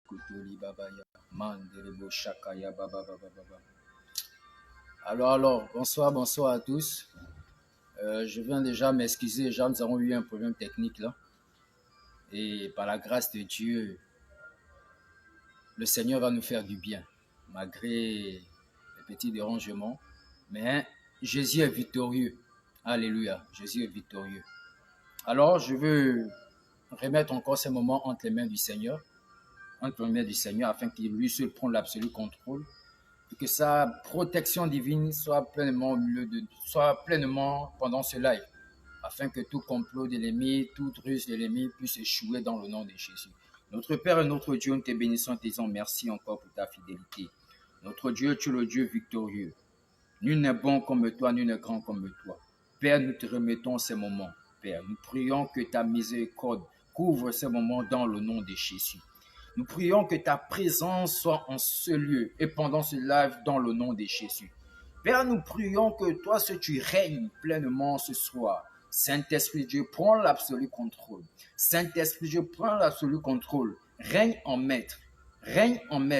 Kutuli babaya, mandelebo shakaya baba baba baba. Alors, bonsoir à tous. Je viens déjà m'excuser, déjà nous avons eu un problème technique là. Et par la grâce de Dieu, le Seigneur va nous faire du bien, malgré les petits dérangements. Mais Jésus est victorieux. Alléluia, Jésus est victorieux. Alors, je veux remettre encore ces moments entre les mains du Seigneur, afin qu'il lui seul prenne l'absolu contrôle et que sa protection divine soit pleinement pendant ce live, afin que tout complot de l'ennemi, toute ruse de l'ennemi puisse échouer dans le nom de Jésus. Notre Père et notre Dieu, nous te bénissons et te disons merci encore pour ta fidélité. Notre Dieu, tu es le Dieu victorieux. Nul n'est bon comme toi, nul n'est grand comme toi. Père, nous te remettons ces moments. Père, nous prions que ta miséricorde couvre ces moments dans le nom de Jésus. Nous prions que ta présence soit en ce lieu et pendant ce live dans le nom de Jésus. Père, nous prions que toi, tu règnes pleinement ce soir. Saint-Esprit de Dieu, prends l'absolu contrôle. Saint-Esprit de Dieu, prends l'absolu contrôle. Règne en maître,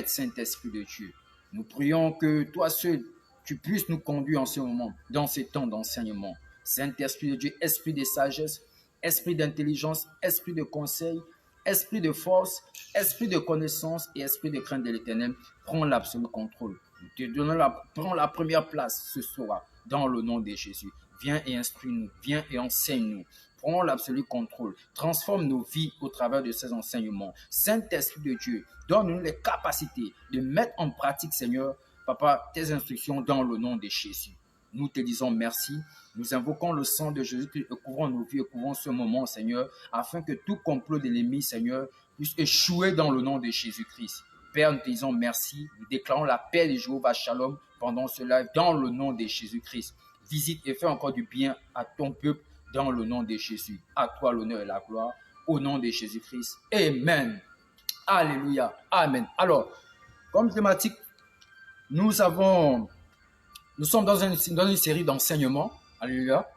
Saint-Esprit de Dieu. Nous prions que toi seul, tu puisses nous conduire en ce moment, dans ces temps d'enseignement. Saint-Esprit de Dieu, esprit de sagesse, esprit d'intelligence, esprit de conseil, esprit de force, esprit de connaissance et esprit de crainte de l'Éternel, prends l'absolu contrôle. Nous te donnons prends la première place ce soir dans le nom de Jésus. Viens et instruis-nous, viens et enseigne-nous. Prends l'absolu contrôle. Transforme nos vies au travers de ces enseignements. Saint-Esprit de Dieu, donne-nous les capacités de mettre en pratique, Seigneur, Papa, tes instructions dans le nom de Jésus. Nous te disons merci. Nous invoquons le sang de Jésus-Christ et couvrons nos vies et couvrons ce moment, Seigneur, afin que tout complot de l'ennemi, Seigneur, puisse échouer dans le nom de Jésus-Christ. Père, nous te disons merci. Nous déclarons la paix de Jéhovah Shalom pendant ce live dans le nom de Jésus-Christ. Visite et fais encore du bien à ton peuple dans le nom de Jésus. À toi l'honneur et la gloire au nom de Jésus-Christ. Amen. Alléluia. Amen. Alors, comme thématique, nous sommes dans une série d'enseignements. Alléluia.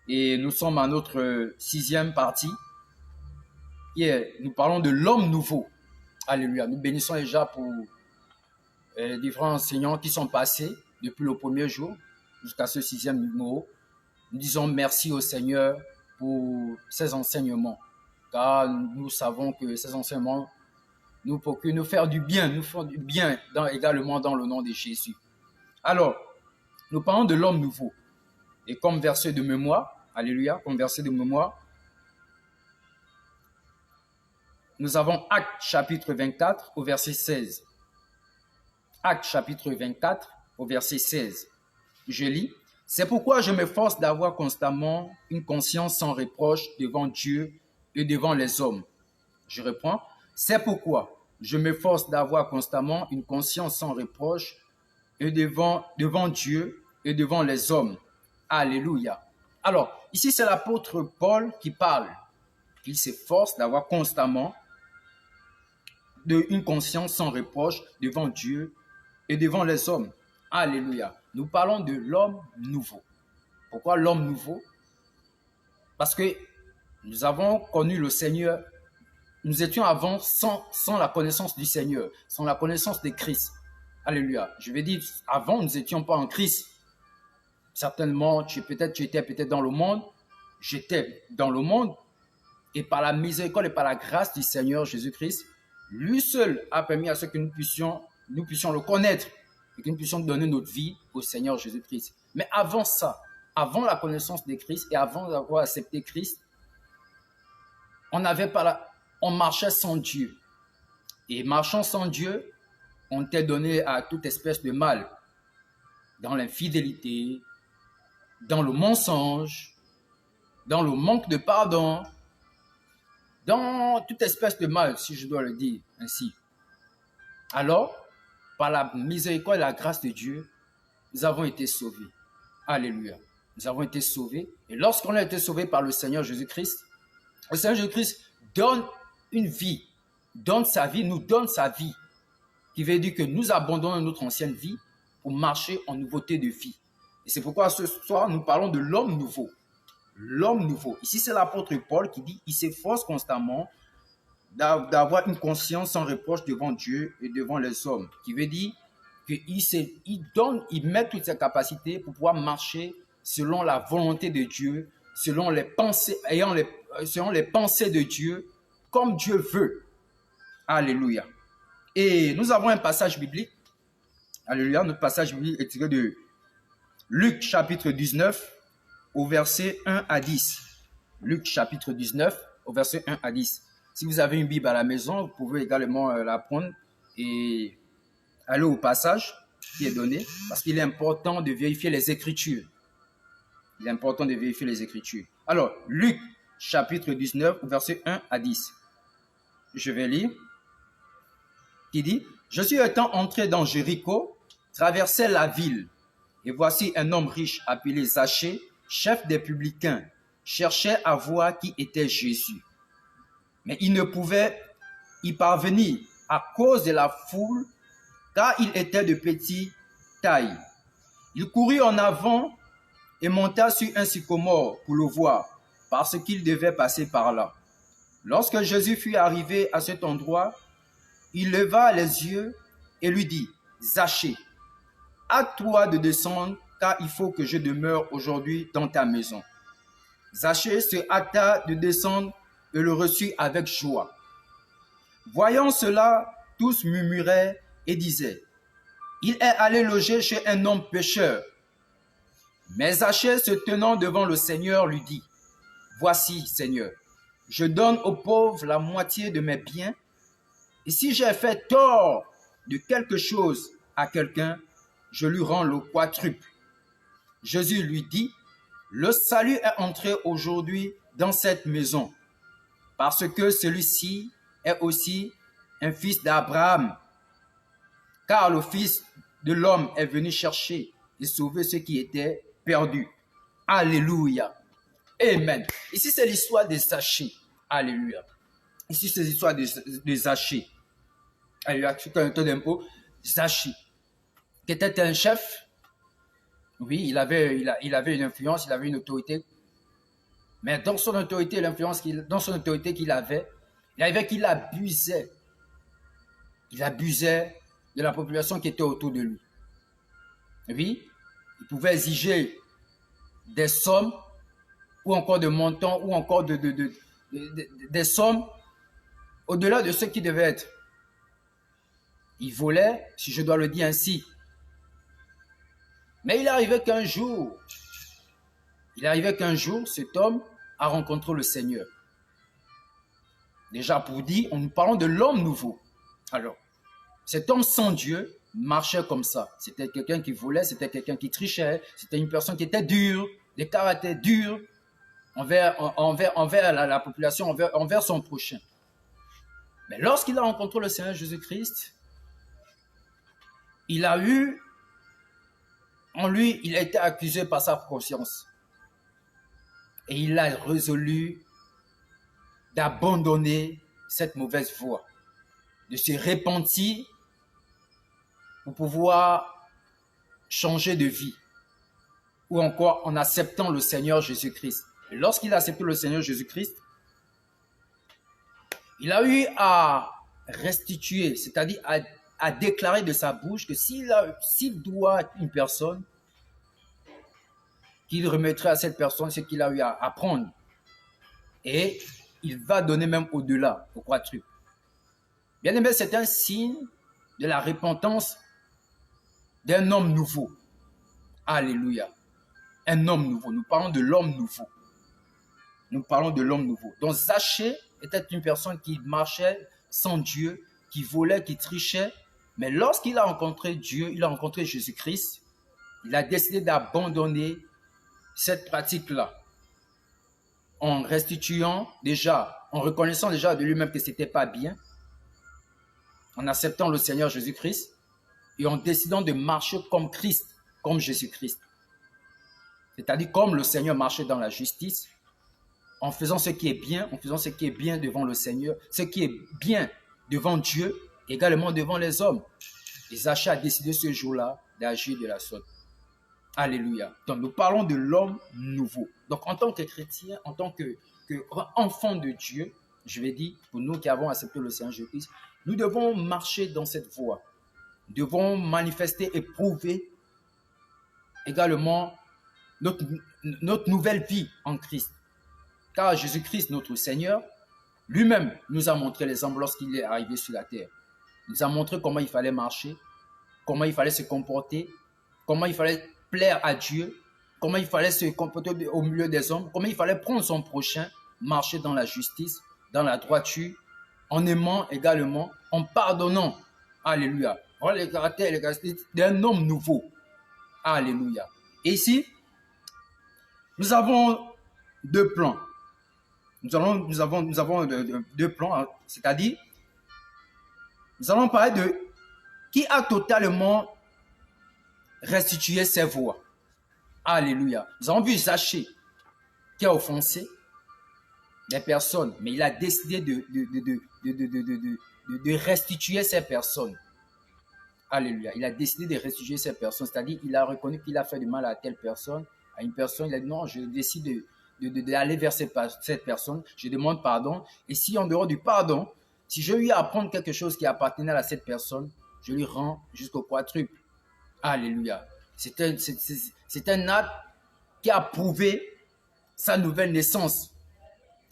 Et nous sommes à notre 6e partie. Et nous parlons de l'homme nouveau. Alléluia. Nous bénissons déjà pour les différents enseignants qui sont passés depuis le premier jour jusqu'à ce 6e numéro. Nous disons merci au Seigneur pour ces enseignements. Car nous savons que ces enseignements nous procurent nous faire du bien, également dans le nom de Jésus. Alors, nous parlons de l'homme nouveau. Et comme verset de mémoire, alléluia, nous avons Actes chapitre 24 au verset 16. Actes chapitre 24 au verset 16. Je lis. C'est pourquoi je m'efforce d'avoir constamment une conscience sans reproche devant Dieu et devant les hommes. Je reprends. C'est pourquoi je m'efforce d'avoir constamment une conscience sans reproche et devant Dieu et devant les hommes. Alléluia. Alors, ici, c'est l'apôtre Paul qui parle. Il s'efforce d'avoir constamment une conscience sans reproche devant Dieu et devant les hommes. Alléluia. Nous parlons de l'homme nouveau. Pourquoi l'homme nouveau? Parce que nous avons connu le Seigneur. Nous étions avant sans la connaissance du Seigneur, sans la connaissance de Christ. Alléluia. Je vais dire, avant, nous n'étions pas en Christ. Certainement, tu étais peut-être dans le monde. J'étais dans le monde. Et par la miséricorde et par la grâce du Seigneur Jésus-Christ, lui seul a permis à ce que nous puissions le connaître et que nous puissions donner notre vie au Seigneur Jésus-Christ. Mais avant ça, avant la connaissance de Christ et avant d'avoir accepté Christ, on marchait sans Dieu. Et marchant sans Dieu, on était donné à toute espèce de mal, dans l'infidélité, dans le mensonge, dans le manque de pardon, dans toute espèce de mal, si je dois le dire ainsi. Alors, par la miséricorde et la grâce de Dieu, nous avons été sauvés. Alléluia. Nous avons été sauvés. Et lorsqu'on a été sauvés par le Seigneur Jésus-Christ, le Seigneur Jésus-Christ donne une vie, nous donne sa vie, qui veut dire que nous abandonnons notre ancienne vie pour marcher en nouveauté de vie. Et c'est pourquoi ce soir, nous parlons de l'homme nouveau. L'homme nouveau. Ici, c'est l'apôtre Paul qui dit, il s'efforce constamment d'avoir une conscience sans reproche devant Dieu et devant les hommes, qui veut dire il met toutes ses capacités pour pouvoir marcher selon la volonté de Dieu, selon les pensées de Dieu, comme Dieu veut. Alléluia. Et nous avons un passage biblique. Alléluia. Notre passage biblique est tiré de Luc chapitre 19 au verset 1 à 10. Luc chapitre 19 au verset 1 à 10. Si vous avez une Bible à la maison, vous pouvez également la prendre et aller au passage qui est donné, parce qu'il est important de vérifier les Écritures. Il est important de vérifier les Écritures. Alors, Luc chapitre 19 au verset 1 à 10. Je vais lire. Qui dit, « Jésus étant entré dans Jéricho, traversait la ville, et voici un homme riche appelé Zachée, chef des publicains, cherchait à voir qui était Jésus. Mais il ne pouvait y parvenir à cause de la foule, car il était de petite taille. Il courut en avant et monta sur un sycomore pour le voir, parce qu'il devait passer par là. Lorsque Jésus fut arrivé à cet endroit, il leva les yeux et lui dit, « Zachée, hâte-toi de descendre, car il faut que je demeure aujourd'hui dans ta maison. » Zachée se hâta de descendre et le reçut avec joie. Voyant cela, tous murmuraient et disaient, « Il est allé loger chez un homme pécheur. » Mais Zachée, se tenant devant le Seigneur, lui dit, « Voici, Seigneur, je donne aux pauvres la moitié de mes biens, et si j'ai fait tort de quelque chose à quelqu'un, je lui rends le quadruple. » Jésus lui dit, « Le salut est entré aujourd'hui dans cette maison, parce que celui-ci est aussi un fils d'Abraham, car le Fils de l'homme est venu chercher et sauver ceux qui étaient perdus. » Alléluia. Amen. Ici, c'est l'histoire de Zachée. Alléluia. Ici, c'est l'histoire de Zachée. Alléluia. C'est un taux d'impôt. Zachée, qui était un chef. Oui, il avait une influence, il avait une autorité. Mais dans son autorité, l'influence dans son autorité qu'il avait, il avait qu'il abusait. Il abusait de la population qui était autour de lui. Oui, il pouvait exiger des sommes ou encore de montants ou encore des sommes au-delà de ce qui devait être. Il volait, si je dois le dire ainsi. Mais il arrivait qu'un jour, cet homme a rencontré le Seigneur. Déjà pour dire, nous parlons de l'homme nouveau. Alors, cet homme sans Dieu marchait comme ça. C'était quelqu'un qui volait, c'était quelqu'un qui trichait, c'était une personne qui était dure, des caractères durs envers la population, envers son prochain. Mais lorsqu'il a rencontré le Seigneur Jésus-Christ, il a été accusé par sa conscience. Et il a résolu d'abandonner cette mauvaise voie, de se repentir pour pouvoir changer de vie, ou encore en acceptant le Seigneur Jésus-Christ. Et lorsqu'il a accepté le Seigneur Jésus-Christ, il a eu à restituer, c'est-à-dire à déclarer de sa bouche que s'il doit une personne, qu'il remettrait à cette personne ce qu'il a eu à prendre. Et il va donner même au-delà, au quadruple. Bien aimé, c'est un signe de la repentance d'un homme nouveau. Alléluia. Un homme nouveau. Nous parlons de l'homme nouveau. Nous parlons de l'homme nouveau. Donc Zachée était une personne qui marchait sans Dieu, qui volait, qui trichait. Mais lorsqu'il a rencontré Dieu, il a rencontré Jésus-Christ, il a décidé d'abandonner cette pratique-là. En restituant déjà, en reconnaissant déjà de lui-même que ce n'était pas bien, en acceptant le Seigneur Jésus-Christ et en décidant de marcher comme Christ, comme Jésus-Christ. C'est-à-dire comme le Seigneur marchait dans la justice, en faisant ce qui est bien, devant le Seigneur, ce qui est bien devant Dieu, également devant les hommes. Et Zachée a décidé ce jour-là d'agir de la sorte. Alléluia. Donc nous parlons de l'homme nouveau. Donc en tant que chrétien, en tant qu'enfant de Dieu, je vais dire, pour nous qui avons accepté le Seigneur Jésus-Christ, nous devons marcher dans cette voie. Nous devons manifester et prouver également notre nouvelle vie en Christ. Car Jésus-Christ, notre Seigneur, lui-même nous a montré l'exemple lorsqu'il est arrivé sur la terre. Il nous a montré comment il fallait marcher, comment il fallait se comporter, comment il fallait plaire à Dieu, comment il fallait se comporter au milieu des hommes, comment il fallait prendre son prochain, marcher dans la justice, dans la droiture, en aimant également, en pardonnant. Alléluia. Voilà les caractères et les caractéristiques d'un homme nouveau. Alléluia. Et ici, nous avons deux plans. Nous avons deux plans, hein, c'est-à-dire, nous allons parler de qui a totalement restitué ses voix. Alléluia. Nous avons vu Zachée qui a offensé des personnes, mais il a décidé de restituer ces personnes. Alléluia. Il a décidé de restituer ces personnes, c'est-à-dire il a reconnu qu'il a fait du mal à telle personne, à une personne, il a dit non, je décide d'aller vers cette personne, je demande pardon, et si en dehors du pardon, si je lui apprends quelque chose qui appartenait à cette personne, je lui rends jusqu'au quadruple. Alléluia. C'est un acte qui a prouvé sa nouvelle naissance,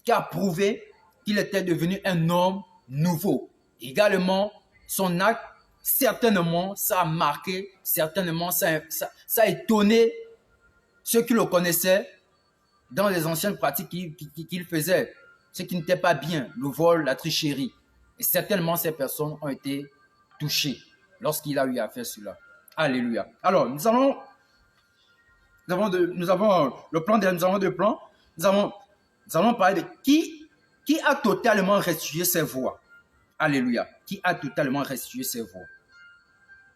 qui a prouvé qu'il était devenu un homme nouveau. Également, son acte, certainement, ça a marqué, certainement, ça a étonné ceux qui le connaissaient dans les anciennes pratiques qu'il faisait, ce qui n'était pas bien, le vol, la tricherie. Et certainement, ces personnes ont été touchées lorsqu'il a eu à faire cela. Alléluia. Alors, nous avons le plan, nous avons deux plans. Nous allons parler de qui a totalement restitué ses voix. Alléluia. Qui a totalement restitué ses voix.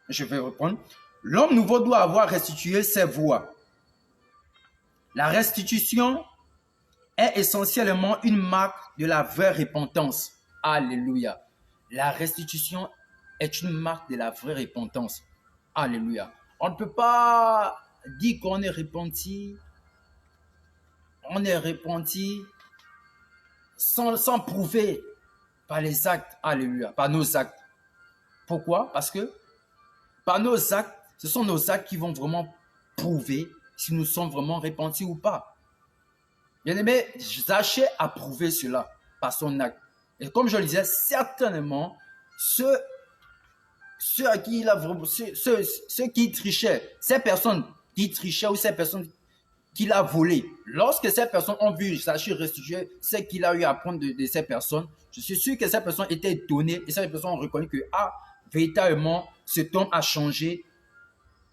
Je vais reprendre. L'homme nouveau doit avoir restitué ses voix. La restitution est essentiellement une marque de la vraie repentance. Alléluia. La restitution est une marque de la vraie repentance. Alléluia. On ne peut pas dire qu'on est repenti. On est repenti sans prouver par les actes. Alléluia. Par nos actes. Pourquoi? Parce que par nos actes, ce sont nos actes qui vont vraiment prouver si nous sommes vraiment repentis ou pas. Bien-aimé, Zachée a prouvé cela par son acte. Et comme je le disais, certainement, ceux qui trichaient, ces personnes qui trichaient ou ces personnes qu'il a volées, lorsque ces personnes ont vu Zachée restituer ce qu'il a eu à prendre de ces personnes, je suis sûr que ces personnes étaient étonnées et ces personnes ont reconnu que, véritablement, cet homme a changé.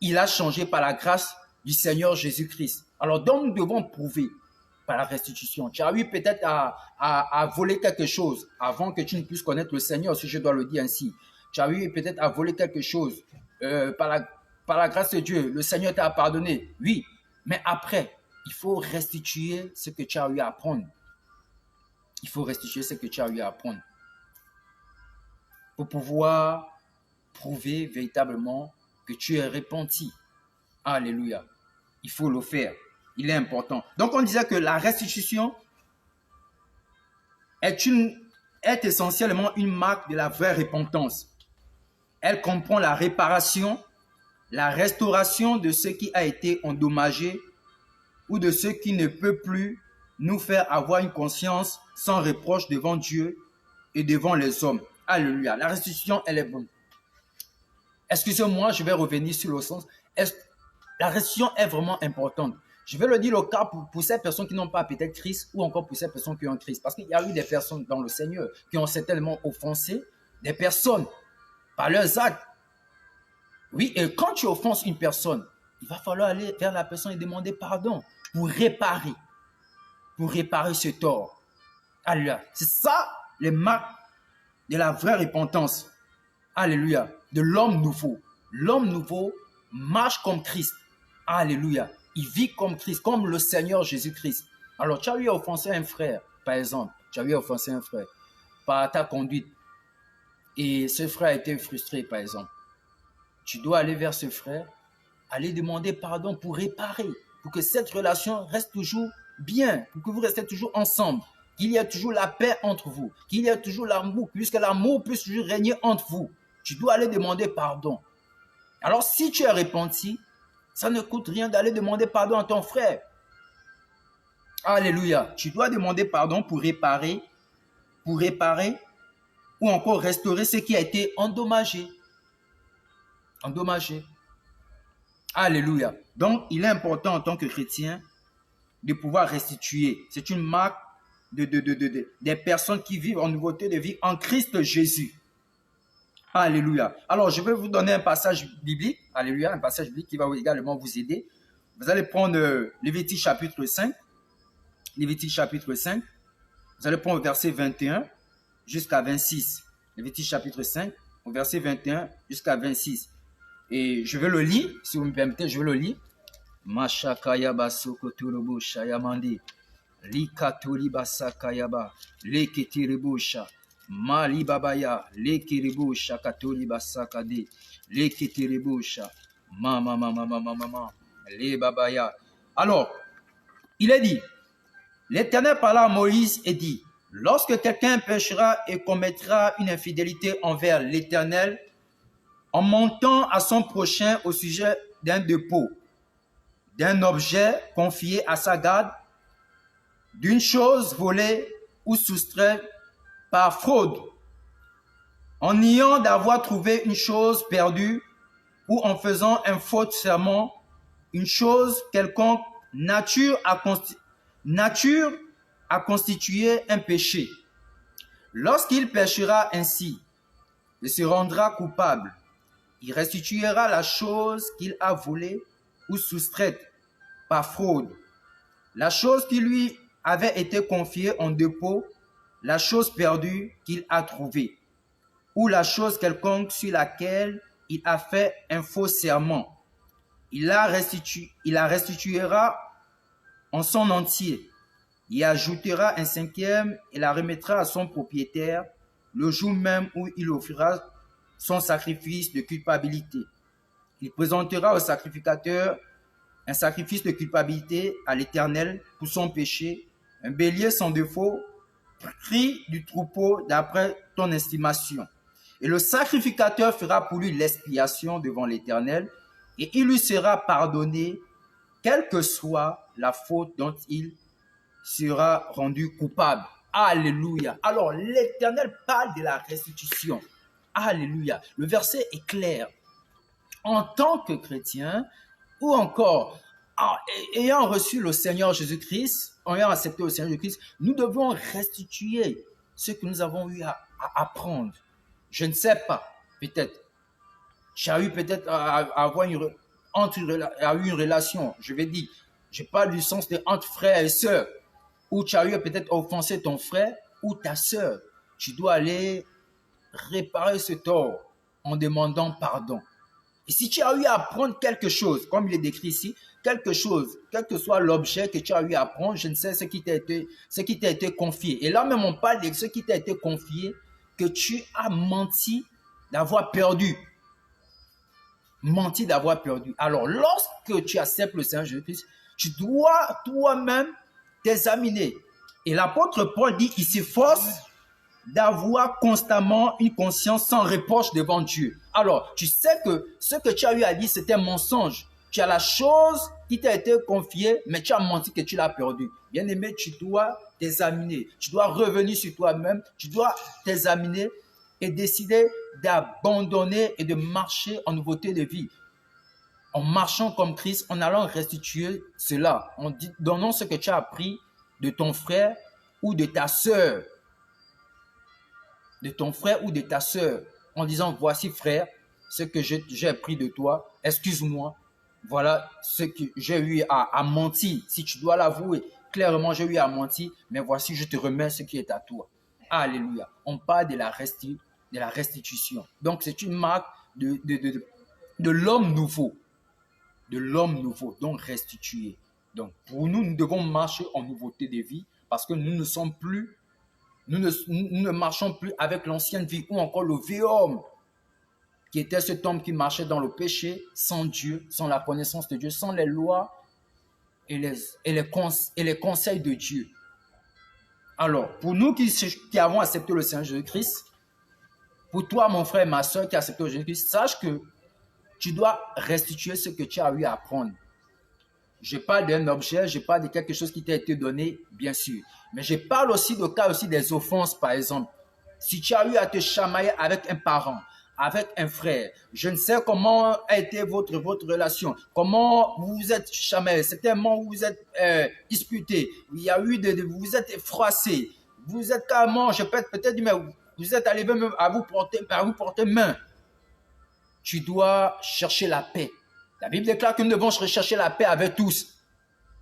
Il a changé par la grâce du Seigneur Jésus-Christ. Alors, donc, nous devons prouver par la restitution. Tu as eu peut-être à voler quelque chose avant que tu ne puisses connaître le Seigneur, si je dois le dire ainsi. Tu as eu peut-être à voler quelque chose par la grâce de Dieu. Le Seigneur t'a pardonné, oui. Mais après, il faut restituer ce que tu as eu à apprendre. Il faut restituer ce que tu as eu à apprendre. Pour pouvoir prouver véritablement que tu es repenti. Alléluia. Il faut le faire. Il est important. Donc, on disait que la restitution est essentiellement une marque de la vraie repentance. Elle comprend la réparation, la restauration de ce qui a été endommagé ou de ce qui ne peut plus nous faire avoir une conscience sans reproche devant Dieu et devant les hommes. Alléluia. La restitution, elle est bonne. Excusez-moi, je vais revenir sur le sens. La restitution est vraiment importante. Je vais le dire au cas pour ces personnes qui n'ont pas peut-être Christ ou encore pour ces personnes qui ont Christ. Parce qu'il y a eu des personnes dans le Seigneur qui ont certainement offensé des personnes par leurs actes. Oui, et quand tu offenses une personne, il va falloir aller vers la personne et demander pardon pour réparer ce tort. Alléluia. C'est ça les marques de la vraie repentance. Alléluia. De l'homme nouveau. L'homme nouveau marche comme Christ. Alléluia. Il vit comme Christ, comme le Seigneur Jésus-Christ. Alors, tu as eu à offenser un frère, par exemple. Tu as eu à offenser un frère par ta conduite. Et ce frère a été frustré, par exemple. Tu dois aller vers ce frère, aller demander pardon pour réparer, pour que cette relation reste toujours bien, pour que vous restez toujours ensemble. qu'il y ait toujours la paix entre vous, qu'il y ait toujours l'amour, puisque l'amour puisse toujours régner entre vous. Tu dois aller demander pardon. Alors, si tu es repenti, ça ne coûte rien d'aller demander pardon à ton frère. Alléluia. Tu dois demander pardon pour réparer ou encore restaurer ce qui a été endommagé. Alléluia. Donc, il est important en tant que chrétien de pouvoir restituer. C'est une marque des personnes qui vivent en nouveauté de vie en Christ Jésus. Alléluia. Alors, je vais vous donner un passage biblique. Alléluia, un passage biblique qui va également vous aider. Vous allez prendre Lévitique chapitre 5. Lévitique chapitre 5. Vous allez prendre le verset 21 jusqu'à 26. Lévitique chapitre 5, au verset 21 jusqu'à 26. Et je vais le lire, si vous me permettez, je vais le lire. Mashakayaba sokoturubu shayamandi. Likaturi basakayaba. Leketiribusha. Malibabaya. Lekiribusha katuri basakade. Leketiribusha. Mama. Lebabaya. Alors, il est dit, l'Éternel parla à Moïse et dit, lorsque quelqu'un péchera et commettra une infidélité envers l'Éternel, en montant à son prochain au sujet d'un dépôt, d'un objet confié à sa garde, d'une chose volée ou soustraite par fraude, en niant d'avoir trouvé une chose perdue ou en faisant un faux serment, une chose quelconque, nature à constituer un péché. Lorsqu'il péchera ainsi et se rendra coupable, il restituera la chose qu'il a volée ou soustraite par fraude, la chose qui lui avait été confiée en dépôt, la chose perdue qu'il a trouvée, ou la chose quelconque sur laquelle il a fait un faux serment. Il la restituera en son entier. Il ajoutera un cinquième et la remettra à son propriétaire le jour même où il offrira son sacrifice de culpabilité. Il présentera au sacrificateur un sacrifice de culpabilité à l'Éternel pour son péché, un bélier sans défaut, pris du troupeau d'après ton estimation. Et le sacrificateur fera pour lui l'expiation devant l'Éternel, et il lui sera pardonné, quelle que soit la faute dont il sera rendu coupable. Alléluia. Alors, l'Éternel parle de la restitution. Alléluia. Le verset est clair. En tant que chrétien, ou encore ayant reçu le Seigneur Jésus-Christ, ayant accepté le Seigneur Jésus-Christ, nous devons restituer ce que nous avons eu à apprendre. Je ne sais pas, peut-être. Tu as eu peut-être à avoir une relation, je vais dire, je parle du sens de entre frères et sœurs, où tu as eu peut-être offensé ton frère ou ta sœur. Tu dois aller réparer ce tort en demandant pardon. Et si tu as eu à apprendre quelque chose, comme il est décrit ici, quelque chose, quel que soit l'objet que tu as eu à apprendre, je ne sais ce qui t'a été confié. Et là même on parle de ce qui t'a été confié, que tu as menti d'avoir perdu. Menti d'avoir perdu. Alors lorsque tu acceptes le Seigneur Jésus-Christ, tu dois toi-même t'examiner. Et l'apôtre Paul dit, il s'efforce d'avoir constamment une conscience sans reproche devant Dieu. Alors, tu sais que ce que tu as eu à dire, c'était un mensonge. Tu as la chose qui t'a été confiée, mais tu as menti que tu l'as perdue. Bien-aimé, tu dois t'examiner. Tu dois revenir sur toi-même. Tu dois t'examiner et décider d'abandonner et de marcher en nouveauté de vie. En marchant comme Christ, en allant restituer cela. En donnant ce que tu as appris de ton frère ou de ta sœur. De ton frère ou de ta sœur, en disant, voici frère, ce que j'ai appris de toi, excuse-moi, voilà ce que j'ai eu à mentir. Si tu dois l'avouer, clairement j'ai eu à mentir, mais voici je te remets ce qui est à toi. Alléluia. On parle de la restitution. Donc c'est une marque de l'homme nouveau. De l'homme nouveau, donc restitué. Donc pour nous, nous devons marcher en nouveauté de vie parce que nous ne marchons plus avec l'ancienne vie ou encore le vieux homme qui était cet homme qui marchait dans le péché sans Dieu, sans la connaissance de Dieu, sans les lois et les conseils de Dieu. Alors, pour nous qui avons accepté le Seigneur Jésus-Christ, pour toi, mon frère et ma soeur qui a accepté le Seigneur Jésus-Christ, sache que tu dois restituer ce que tu as eu à apprendre. Je parle d'un objet, je parle de quelque chose qui t'a été donné, bien sûr. Mais je parle aussi de cas aussi des offenses, par exemple. Si tu as eu à te chamailler avec un parent, avec un frère, je ne sais comment a été votre relation, comment vous vous êtes chamaillé, c'était un moment où vous êtes disputé, il y a eu vous vous êtes froissé, vous êtes carrément, je peux peut-être dire, mais vous êtes arrivé même à vous porter main. Tu dois chercher la paix. La Bible déclare que nous devons rechercher la paix avec tous.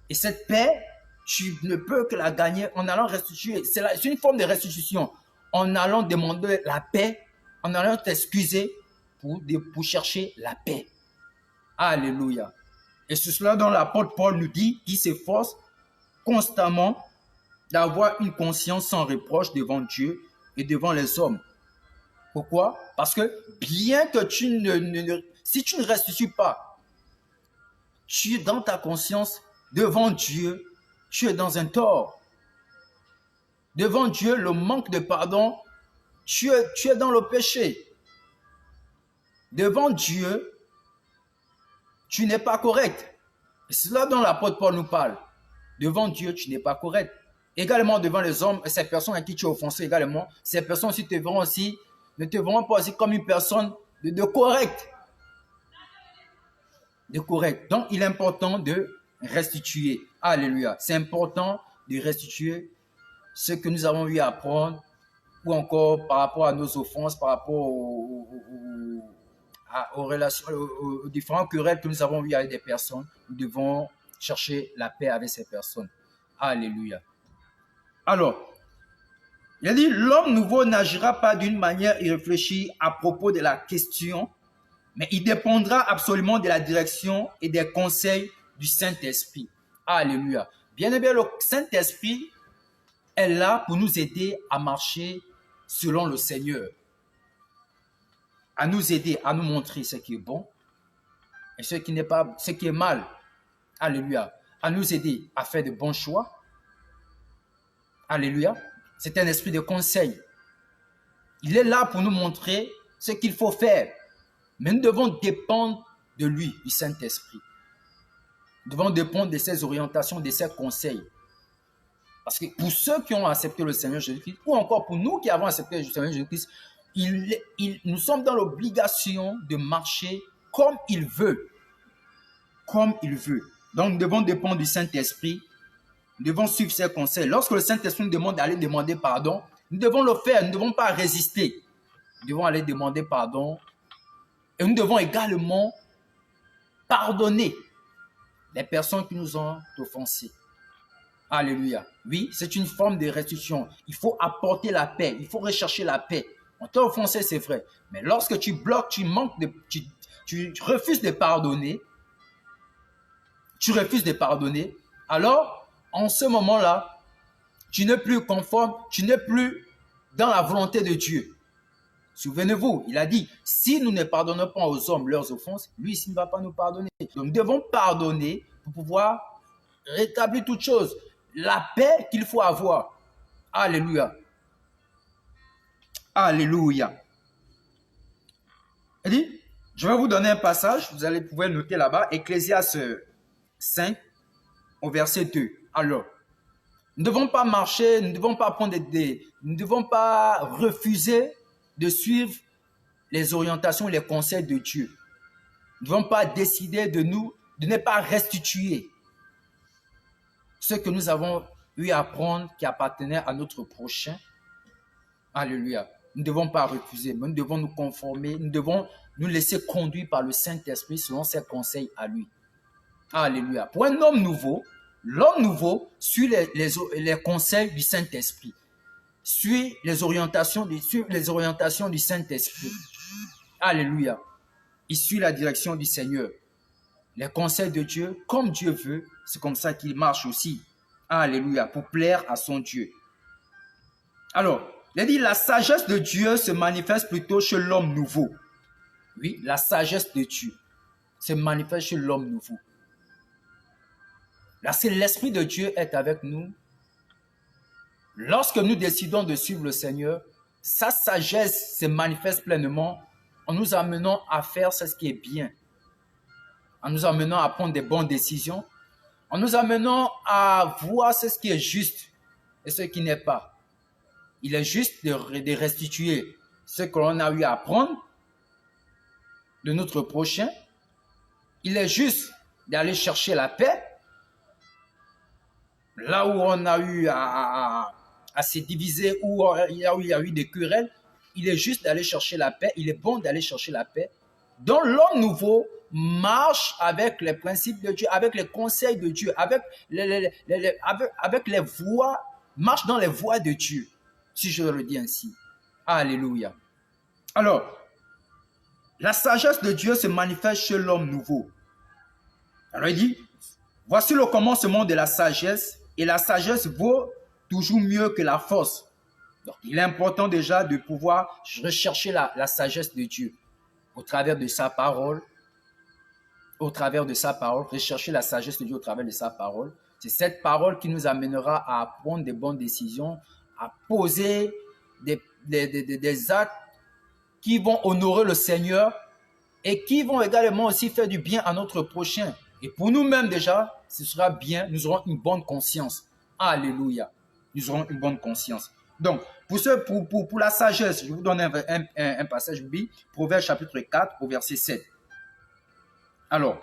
Et cette paix, tu ne peux que la gagner en allant restituer. C'est une forme de restitution. En allant demander la paix, en allant t'excuser pour chercher la paix. Alléluia. Et c'est cela dont l'apôtre Paul nous dit, qui s'efforce constamment d'avoir une conscience sans reproche devant Dieu et devant les hommes. Pourquoi? Parce que bien que si tu ne restitues pas, tu es dans ta conscience, devant Dieu, tu es dans un tort. Devant Dieu, le manque de pardon, tu es dans le péché. Devant Dieu, tu n'es pas correct. C'est là dont l'apôtre Paul nous parle. Devant Dieu, tu n'es pas correct. Également devant les hommes, ces personnes à qui tu es offensé également, ces personnes aussi ne te verront pas aussi comme une personne de correct. De correct. Donc, il est important de restituer. Alléluia. C'est important de restituer ce que nous avons eu à apprendre ou encore par rapport à nos offenses, par rapport aux relations, aux différentes querelles que nous avons eues avec des personnes. Nous devons chercher la paix avec ces personnes. Alléluia. Alors, il a dit, l'homme nouveau n'agira pas d'une manière irréfléchie à propos de la question, mais il dépendra absolument de la direction et des conseils du Saint-Esprit. Alléluia. Bien aimé, le Saint-Esprit est là pour nous aider à marcher selon le Seigneur. À nous aider, à nous montrer ce qui est bon et ce qui est mal. Alléluia. À nous aider à faire de bons choix. Alléluia. C'est un esprit de conseil. Il est là pour nous montrer ce qu'il faut faire. Mais nous devons dépendre de lui, du Saint-Esprit. Nous devons dépendre de ses orientations, de ses conseils. Parce que pour ceux qui ont accepté le Seigneur Jésus-Christ, ou encore pour nous qui avons accepté le Seigneur Jésus-Christ, nous sommes dans l'obligation de marcher comme il veut. Comme il veut. Donc nous devons dépendre du Saint-Esprit. Nous devons suivre ses conseils. Lorsque le Saint-Esprit nous demande d'aller demander pardon, nous devons le faire. Nous ne devons pas résister. Nous devons aller demander pardon. Et nous devons également pardonner les personnes qui nous ont offensés. Alléluia. Oui, c'est une forme de restitution. Il faut apporter la paix. Il faut rechercher la paix. On t'a offensé, c'est vrai. Mais lorsque tu bloques, tu refuses de pardonner, alors, en ce moment-là, tu n'es plus conforme, tu n'es plus dans la volonté de Dieu. Souvenez-vous, il a dit, si nous ne pardonnons pas aux hommes leurs offenses, lui, il ne va pas nous pardonner. Donc, nous devons pardonner pour pouvoir rétablir toute chose. La paix qu'il faut avoir. Alléluia. Alléluia. Il dit, je vais vous donner un passage, vous allez pouvoir noter là-bas, Ecclésiaste 5, au verset 2. Alors, nous ne devons pas marcher, nous ne devons pas prendre nous ne devons pas refuser de suivre les orientations et les conseils de Dieu. Nous ne devons pas décider de ne pas restituer ce que nous avons eu à apprendre qui appartenait à notre prochain. Alléluia. Nous ne devons pas refuser, mais nous devons nous conformer, nous devons nous laisser conduire par le Saint-Esprit selon ses conseils à lui. Alléluia. Pour un homme nouveau, l'homme nouveau suit les conseils du Saint-Esprit, suit les orientations du Saint-Esprit. Alléluia. Il suit la direction du Seigneur. Les conseils de Dieu, comme Dieu veut, c'est comme ça qu'il marche aussi. Alléluia. Pour plaire à son Dieu. Alors, il a dit, la sagesse de Dieu se manifeste plutôt chez l'homme nouveau. Oui, la sagesse de Dieu se manifeste chez l'homme nouveau. Là, c'est l'Esprit de Dieu est avec nous. Lorsque nous décidons de suivre le Seigneur, sa sagesse se manifeste pleinement en nous amenant à faire ce qui est bien, en nous amenant à prendre des bonnes décisions, en nous amenant à voir ce qui est juste et ce qui n'est pas. Il est juste de restituer ce que l'on a eu à apprendre de notre prochain. Il est juste d'aller chercher la paix. Là où on a eu à se diviser, où il y a eu des querelles, il est juste d'aller chercher la paix. Il est bon d'aller chercher la paix. Donc l'homme nouveau marche avec les principes de Dieu, avec les conseils de Dieu, avec les voies, marche dans les voies de Dieu, si je le dis ainsi. Alléluia. Alors, la sagesse de Dieu se manifeste chez l'homme nouveau. Alors il dit, voici le commencement de la sagesse, et la sagesse vaut toujours mieux que la force. Donc, il est important déjà de pouvoir rechercher la sagesse de Dieu au travers de sa parole, rechercher la sagesse de Dieu au travers de sa parole. C'est cette parole qui nous amènera à prendre des bonnes décisions, à poser des actes qui vont honorer le Seigneur et qui vont également aussi faire du bien à notre prochain. Et pour nous-mêmes déjà, ce sera bien, nous aurons une bonne conscience. Alléluia. Nous aurons une bonne conscience. Donc, pour la sagesse, je vous donne un passage biblique, Proverbe chapitre 4 au verset 7. Alors,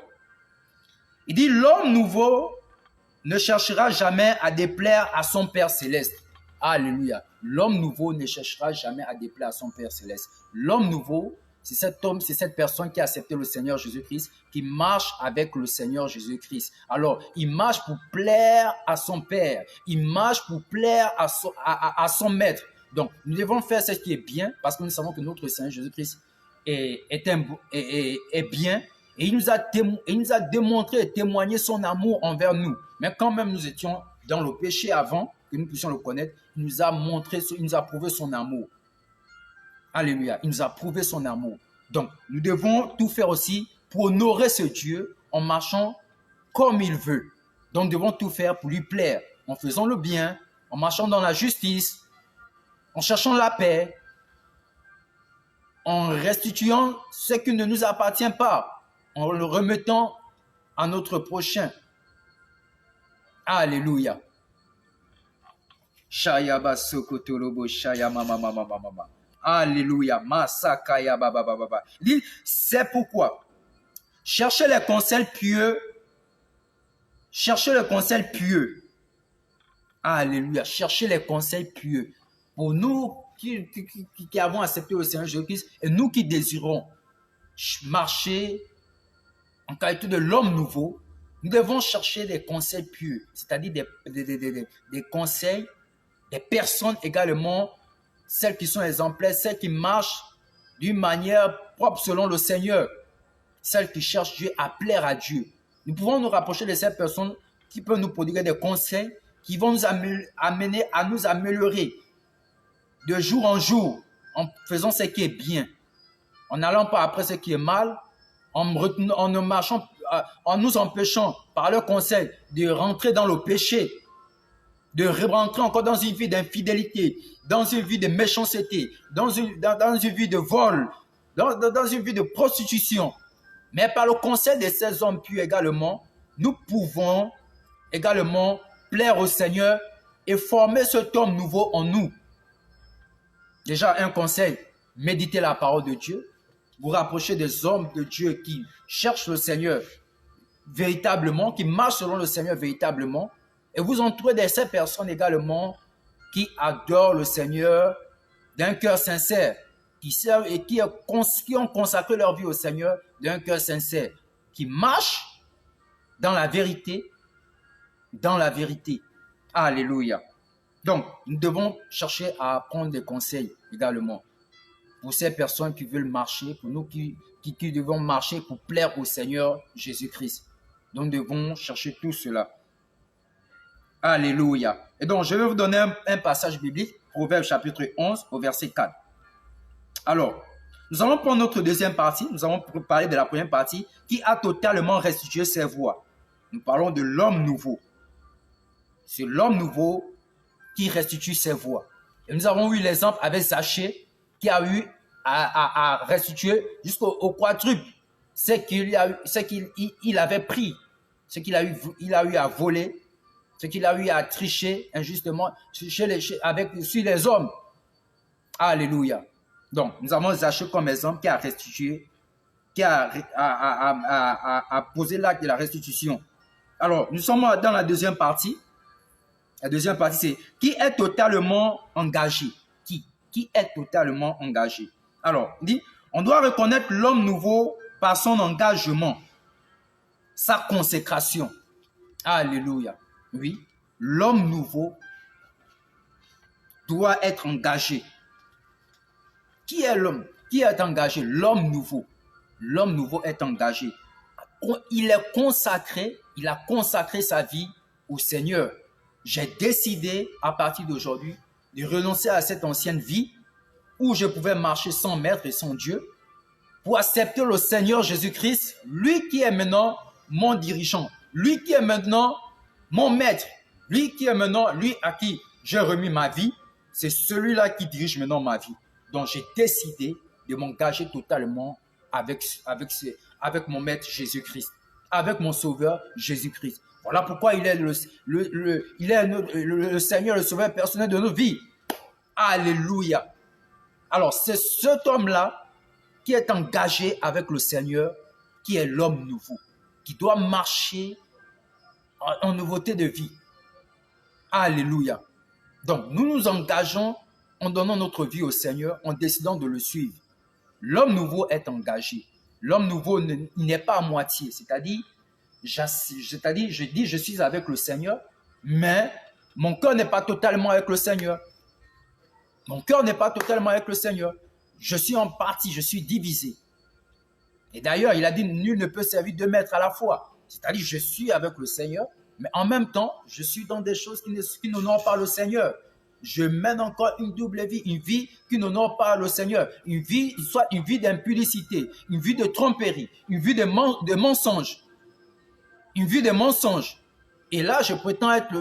il dit, l'homme nouveau ne cherchera jamais à déplaire à son Père céleste. Alléluia. L'homme nouveau ne cherchera jamais à déplaire à son Père céleste. L'homme nouveau, c'est cet homme, c'est cette personne qui a accepté le Seigneur Jésus-Christ, qui marche avec le Seigneur Jésus-Christ. Alors, il marche pour plaire à son Père. Il marche pour plaire à son Maître. Donc, nous devons faire ce qui est bien, parce que nous savons que notre Seigneur Jésus-Christ est bien. Et il nous a démontré et témoigné son amour envers nous. Mais quand même nous étions dans le péché avant que nous puissions le connaître, il nous a montré, il nous a prouvé son amour. Alléluia, il nous a prouvé son amour. Donc, nous devons tout faire aussi pour honorer ce Dieu en marchant comme il veut. Donc, nous devons tout faire pour lui plaire, en faisant le bien, en marchant dans la justice, en cherchant la paix, en restituant ce qui ne nous appartient pas, en le remettant à notre prochain. Alléluia. Shayaba sokotolobo shayama mama mama mama. Alléluia. Masakaya baba baba baba. Dit, c'est pourquoi cherchez les conseils pieux. Cherchez les conseils pieux. Alléluia. Cherchez les conseils pieux. Pour nous qui avons accepté le Seigneur Jésus-Christ et nous qui désirons marcher en qualité de l'homme nouveau, nous devons chercher des conseils pieux, c'est-à-dire des conseils des personnes également, celles qui sont exemplaires, celles qui marchent d'une manière propre selon le Seigneur, celles qui cherchent Dieu à plaire à Dieu. Nous pouvons nous rapprocher de ces personnes qui peuvent nous prodiguer des conseils qui vont nous amener à nous améliorer de jour en jour en faisant ce qui est bien, en n'allant pas après ce qui est mal, en nous empêchant par leur conseil de rentrer dans le péché, de rentrer encore dans une vie d'infidélité, dans une vie de méchanceté, dans une vie de vol, dans une vie de prostitution. Mais par le conseil de ces hommes pieux également, nous pouvons également plaire au Seigneur et former cet homme nouveau en nous. Déjà, un conseil, méditez la parole de Dieu, vous rapprochez des hommes de Dieu qui cherchent le Seigneur véritablement, qui marchent selon le Seigneur véritablement, et vous entourez de ces personnes également qui adorent le Seigneur d'un cœur sincère, qui servent et qui ont consacré leur vie au Seigneur d'un cœur sincère, qui marchent dans la vérité, Alléluia. Donc, nous devons chercher à prendre des conseils également pour ces personnes qui veulent marcher, pour nous qui devons marcher pour plaire au Seigneur Jésus-Christ. Donc, nous devons chercher tout cela. Alléluia. Et donc, je vais vous donner un passage biblique, Proverbe chapitre 11 au verset 4. Alors, nous allons prendre notre deuxième partie. Nous allons parler de la première partie qui a totalement restitué ses voies. Nous parlons de l'homme nouveau. C'est l'homme nouveau qui restitue ses voies. Et nous avons eu l'exemple avec Zachée qui a eu à restituer jusqu'au quadruple ce qu'il avait pris, ce qu'il a eu à voler, ce qu'il a eu à tricher injustement sur les hommes. Alléluia. Donc, nous avons Zachée comme exemple qui a restitué, qui a posé l'acte de la restitution. Alors, nous sommes dans la deuxième partie. La deuxième partie, c'est qui est totalement engagé. Qui est totalement engagé. Alors, il dit, on doit reconnaître l'homme nouveau par son engagement, sa consécration. Alléluia. Oui, l'homme nouveau doit être engagé. Qui est l'homme? Qui est engagé? L'homme nouveau. L'homme nouveau est engagé. Il est consacré, il a consacré sa vie au Seigneur. J'ai décidé à partir d'aujourd'hui de renoncer à cette ancienne vie où je pouvais marcher sans maître et sans Dieu pour accepter le Seigneur Jésus-Christ, lui qui est maintenant mon dirigeant, lui qui est maintenant mon maître, lui qui est maintenant, lui à qui j'ai remis ma vie, c'est celui-là qui dirige maintenant ma vie. Donc j'ai décidé de m'engager totalement avec mon maître Jésus-Christ, avec mon sauveur Jésus-Christ. Voilà pourquoi il est le Seigneur, le sauveur personnel de nos vies. Alléluia. Alors, c'est cet homme-là qui est engagé avec le Seigneur, qui est l'homme nouveau, qui doit marcher en nouveauté de vie. Alléluia. Donc, nous nous engageons en donnant notre vie au Seigneur, en décidant de le suivre. L'homme nouveau est engagé. L'homme nouveau n'est pas à moitié, c'est-à-dire, je dis je suis avec le Seigneur, mais mon cœur n'est pas totalement avec le Seigneur. Mon cœur n'est pas totalement avec le Seigneur. Je suis en partie, je suis divisé. Et d'ailleurs, il a dit, nul ne peut servir deux maîtres à la fois. C'est-à-dire, je suis avec le Seigneur, mais en même temps, je suis dans des choses qui n'honorent pas le Seigneur. Je mène encore une double vie, une vie qui n'honore pas le Seigneur. Une vie, soit une vie d'impudicité, une vie de tromperie, une vie de mensonge. Une vie de mensonge. Et là, je prétends être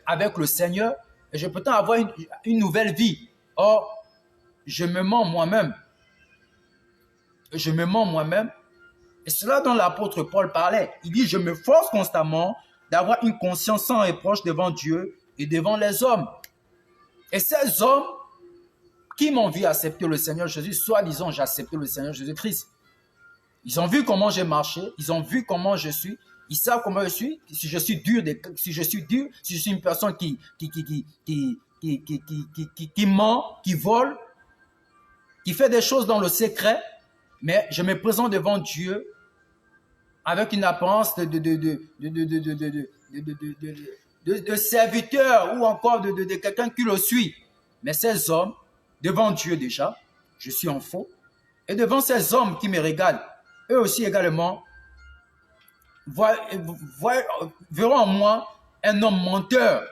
avec le Seigneur et je prétends avoir une nouvelle vie. Or, je me mens moi-même. Je me mens moi-même. Et c'est là dont l'apôtre Paul parlait. Il dit, je me force constamment d'avoir une conscience sans reproche devant Dieu et devant les hommes. Et ces hommes qui m'ont vu accepter le Seigneur Jésus, soi-disant j'ai accepté le Seigneur Jésus-Christ. Ils ont vu comment j'ai marché, ils ont vu comment je suis, ils savent comment je suis, si je suis dur, si je suis une personne qui ment, qui vole, qui fait des choses dans le secret, mais je me présente devant Dieu avec une apparence de serviteur ou encore de quelqu'un qui le suit. Mais ces hommes, devant Dieu déjà, je suis en faux. Et devant ces hommes qui me regardent, eux aussi également, verront en moi un homme menteur.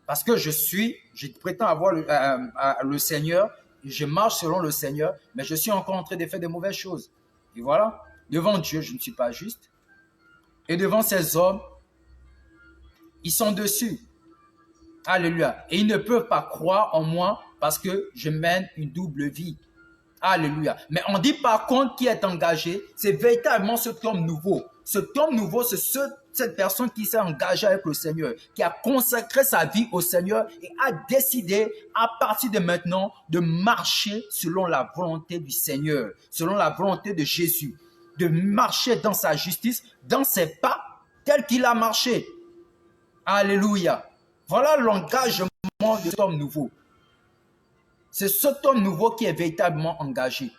Parce que je prétends avoir le Seigneur, je marche selon le Seigneur, mais je suis encore en train de faire de mauvaises choses. Et voilà, devant Dieu, je ne suis pas juste. Et devant ces hommes, ils sont dessus. Alléluia. Et ils ne peuvent pas croire en moi parce que je mène une double vie. Alléluia. Mais on dit par contre qui est engagé, c'est véritablement cet homme nouveau. Cet homme nouveau, c'est cette personne qui s'est engagée avec le Seigneur, qui a consacré sa vie au Seigneur et a décidé à partir de maintenant de marcher selon la volonté du Seigneur, selon la volonté de Jésus, de marcher dans sa justice, dans ses pas, tel qu'il a marché. Alléluia. Voilà l'engagement de cet homme nouveau. C'est cet homme nouveau qui est véritablement engagé.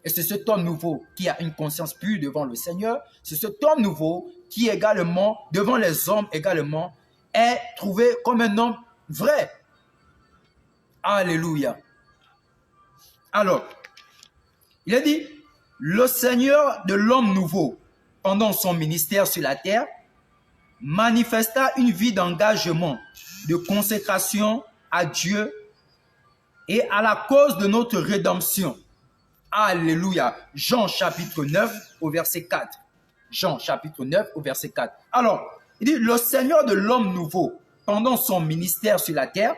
Et c'est cet homme nouveau qui a une conscience pure devant le Seigneur. C'est cet homme nouveau qui également, devant les hommes également, est trouvé comme un homme vrai. Alléluia. Alors, il a dit, le Seigneur de l'homme nouveau, pendant son ministère sur la terre, manifesta une vie d'engagement, de consécration à Dieu et à la cause de notre rédemption. Alléluia. Jean chapitre 9 au verset 4. Jean chapitre 9 au verset 4. Alors, il dit, le Seigneur de l'homme nouveau. pendant son ministère sur la terre,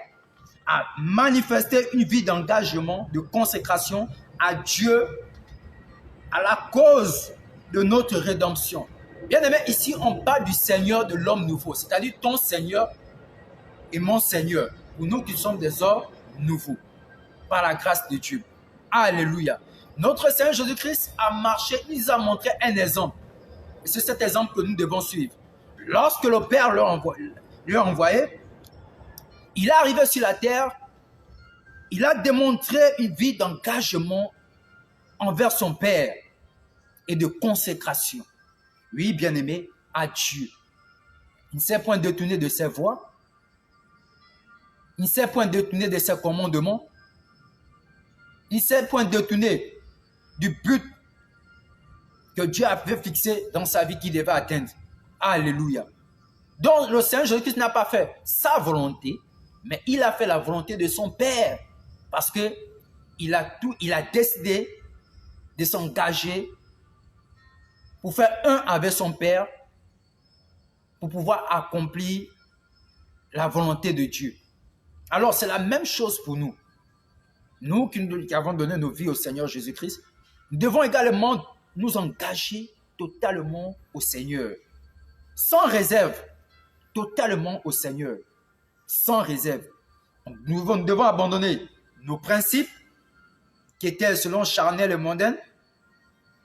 a manifesté une vie d'engagement, de consécration à Dieu, à la cause de notre rédemption. Bien aimé, ici on parle du Seigneur de l'homme nouveau, c'est-à-dire ton Seigneur et mon Seigneur, pour nous qui sommes des hommes nouveaux, par la grâce de Dieu. Alléluia. Notre Seigneur Jésus-Christ a marché, il nous a montré un exemple. Et c'est cet exemple que nous devons suivre. Lorsque le Père lui a envoyé, il est arrivé sur la terre, il a démontré une vie d'engagement envers son Père et de consécration. Oui, bien-aimé, à Dieu. Il ne s'est point détourné de ses voies, il ne s'est point détourné de ses commandements, il ne s'est point détourné du but que Dieu avait fixé dans sa vie qu'il devait atteindre. Alléluia. Donc le Seigneur Jésus-Christ n'a pas fait sa volonté, mais il a fait la volonté de son Père. Parce qu'il a décidé de s'engager pour faire un avec son Père, pour pouvoir accomplir la volonté de Dieu. Alors c'est la même chose pour nous. Nous qui avons donné nos vies au Seigneur Jésus-Christ, nous devons également nous engager totalement au Seigneur. Sans réserve, totalement au Seigneur. Sans réserve. Nous devons abandonner nos principes qui étaient selon charnel et mondains.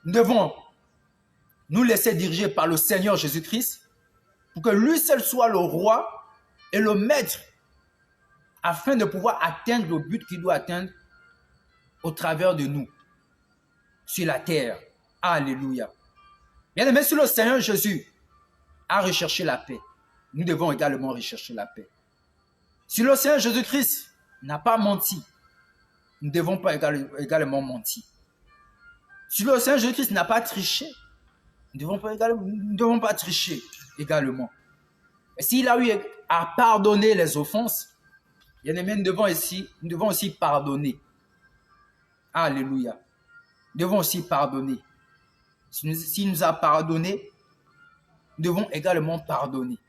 Nous devons nous laisser diriger par le Seigneur Jésus-Christ pour que lui seul soit le roi et le maître afin de pouvoir atteindre le but qu'il doit atteindre au travers de nous sur la terre. Alléluia. Bien aimé, si le Seigneur Jésus a recherché la paix, nous devons également rechercher la paix. Si le Seigneur Jésus-Christ n'a pas menti, nous ne devons pas également mentir. Si le Seigneur Jésus-Christ n'a pas triché, nous ne devons pas tricher également. Et s'il a eu à pardonner les offenses, bien aimé, nous devons aussi pardonner. Alléluia. Nous devons aussi pardonner. S'il nous a pardonné, nous devons également pardonner.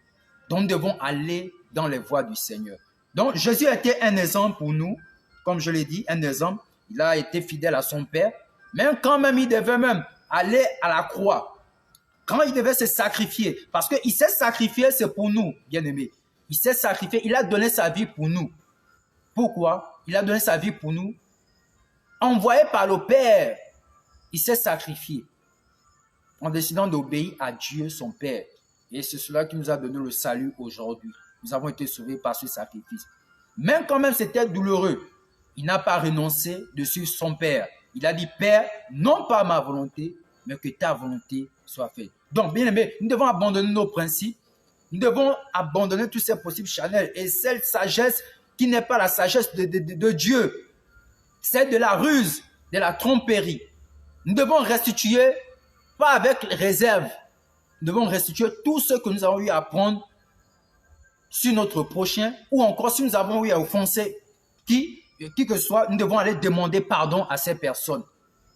Donc nous devons aller dans les voies du Seigneur. Donc Jésus a été un exemple pour nous, comme je l'ai dit, un exemple. Il a été fidèle à son Père, mais quand même il devait même aller à la croix. Quand il devait se sacrifier, parce qu'il s'est sacrifié, c'est pour nous, bien-aimés. Il s'est sacrifié, il a donné sa vie pour nous. Pourquoi? Il a donné sa vie pour nous. Envoyé par le Père, il s'est sacrifié en décidant d'obéir à Dieu, son Père. Et c'est cela qui nous a donné le salut aujourd'hui. Nous avons été sauvés par ce sacrifice. Même quand même c'était douloureux, il n'a pas renoncé de suivre son Père. Il a dit, Père, non pas ma volonté, mais que ta volonté soit faite. Donc, bien aimé, nous devons abandonner nos principes. Nous devons abandonner tous ces possibles charnels et cette sagesse qui n'est pas la sagesse de Dieu. C'est de la ruse, de la tromperie. Nous devons restituer, pas avec réserve, nous devons restituer tout ce que nous avons eu à apprendre sur notre prochain, ou encore si nous avons eu à offenser qui que ce soit, nous devons aller demander pardon à ces personnes.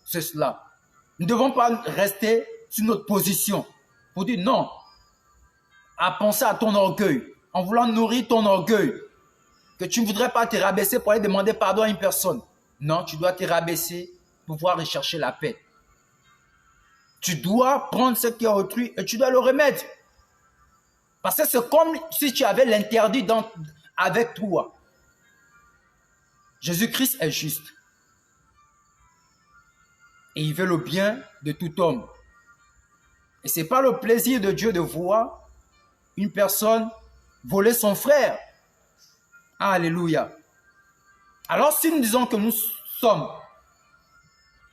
C'est cela. Nous ne devons pas rester sur notre position pour dire non, à penser à ton orgueil, en voulant nourrir ton orgueil, que tu ne voudrais pas te rabaisser pour aller demander pardon à une personne. Non, tu dois te rabaisser pour pouvoir rechercher la paix. Tu dois prendre ce qui est autrui et tu dois le remettre. Parce que c'est comme si tu avais l'interdit avec toi. Jésus-Christ est juste. Et il veut le bien de tout homme. Et ce n'est pas le plaisir de Dieu de voir une personne voler son frère. Alléluia. Alors si nous disons que nous sommes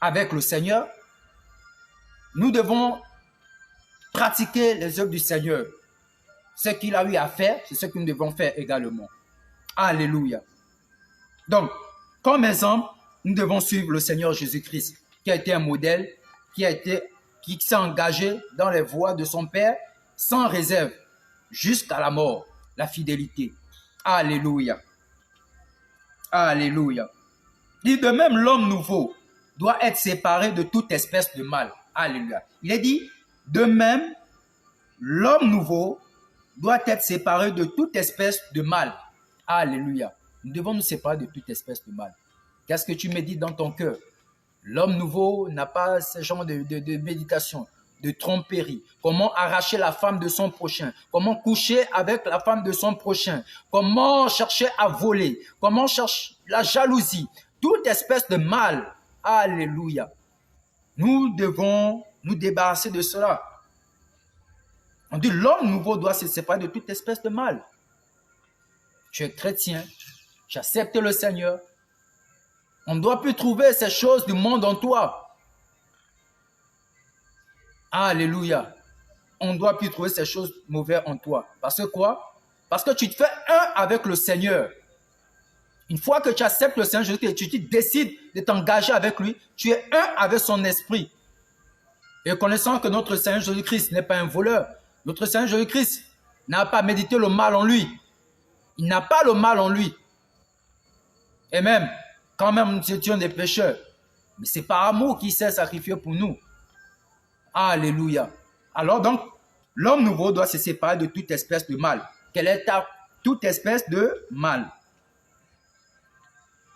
avec le Seigneur, nous devons pratiquer les œuvres du Seigneur. Ce qu'il a eu à faire, c'est ce que nous devons faire également. Alléluia. Donc, comme exemple, nous devons suivre le Seigneur Jésus-Christ, qui a été un modèle, qui s'est engagé dans les voies de son Père, sans réserve, jusqu'à la mort, la fidélité. Alléluia. Alléluia. Et de même, l'homme nouveau doit être séparé de toute espèce de mal. Alléluia. Il est dit, de même, l'homme nouveau doit être séparé de toute espèce de mal. Alléluia. Nous devons nous séparer de toute espèce de mal. Qu'est-ce que tu médites dans ton cœur? L'homme nouveau n'a pas ce genre de méditation, de tromperie. Comment arracher la femme de son prochain? Comment coucher avec la femme de son prochain? Comment chercher à voler? Comment chercher la jalousie? Toute espèce de mal. Alléluia. Nous devons nous débarrasser de cela. On dit l'homme nouveau doit se séparer de toute espèce de mal. Tu es chrétien, tu acceptes le Seigneur. On ne doit plus trouver ces choses du monde en toi. Alléluia. On ne doit plus trouver ces choses mauvaises en toi. Parce que quoi? Parce que tu te fais un avec le Seigneur. Une fois que tu acceptes le Seigneur Jésus, tu décides de t'engager avec lui, tu es un avec son esprit. Et connaissant que notre Seigneur Jésus-Christ n'est pas un voleur, notre Seigneur Jésus-Christ n'a pas médité le mal en lui. Il n'a pas le mal en lui. Et même, quand même nous étions des pécheurs, mais c'est par amour qu'il s'est sacrifié pour nous. Alléluia. Alors donc, l'homme nouveau doit se séparer de toute espèce de mal. Quelle est toute espèce de mal?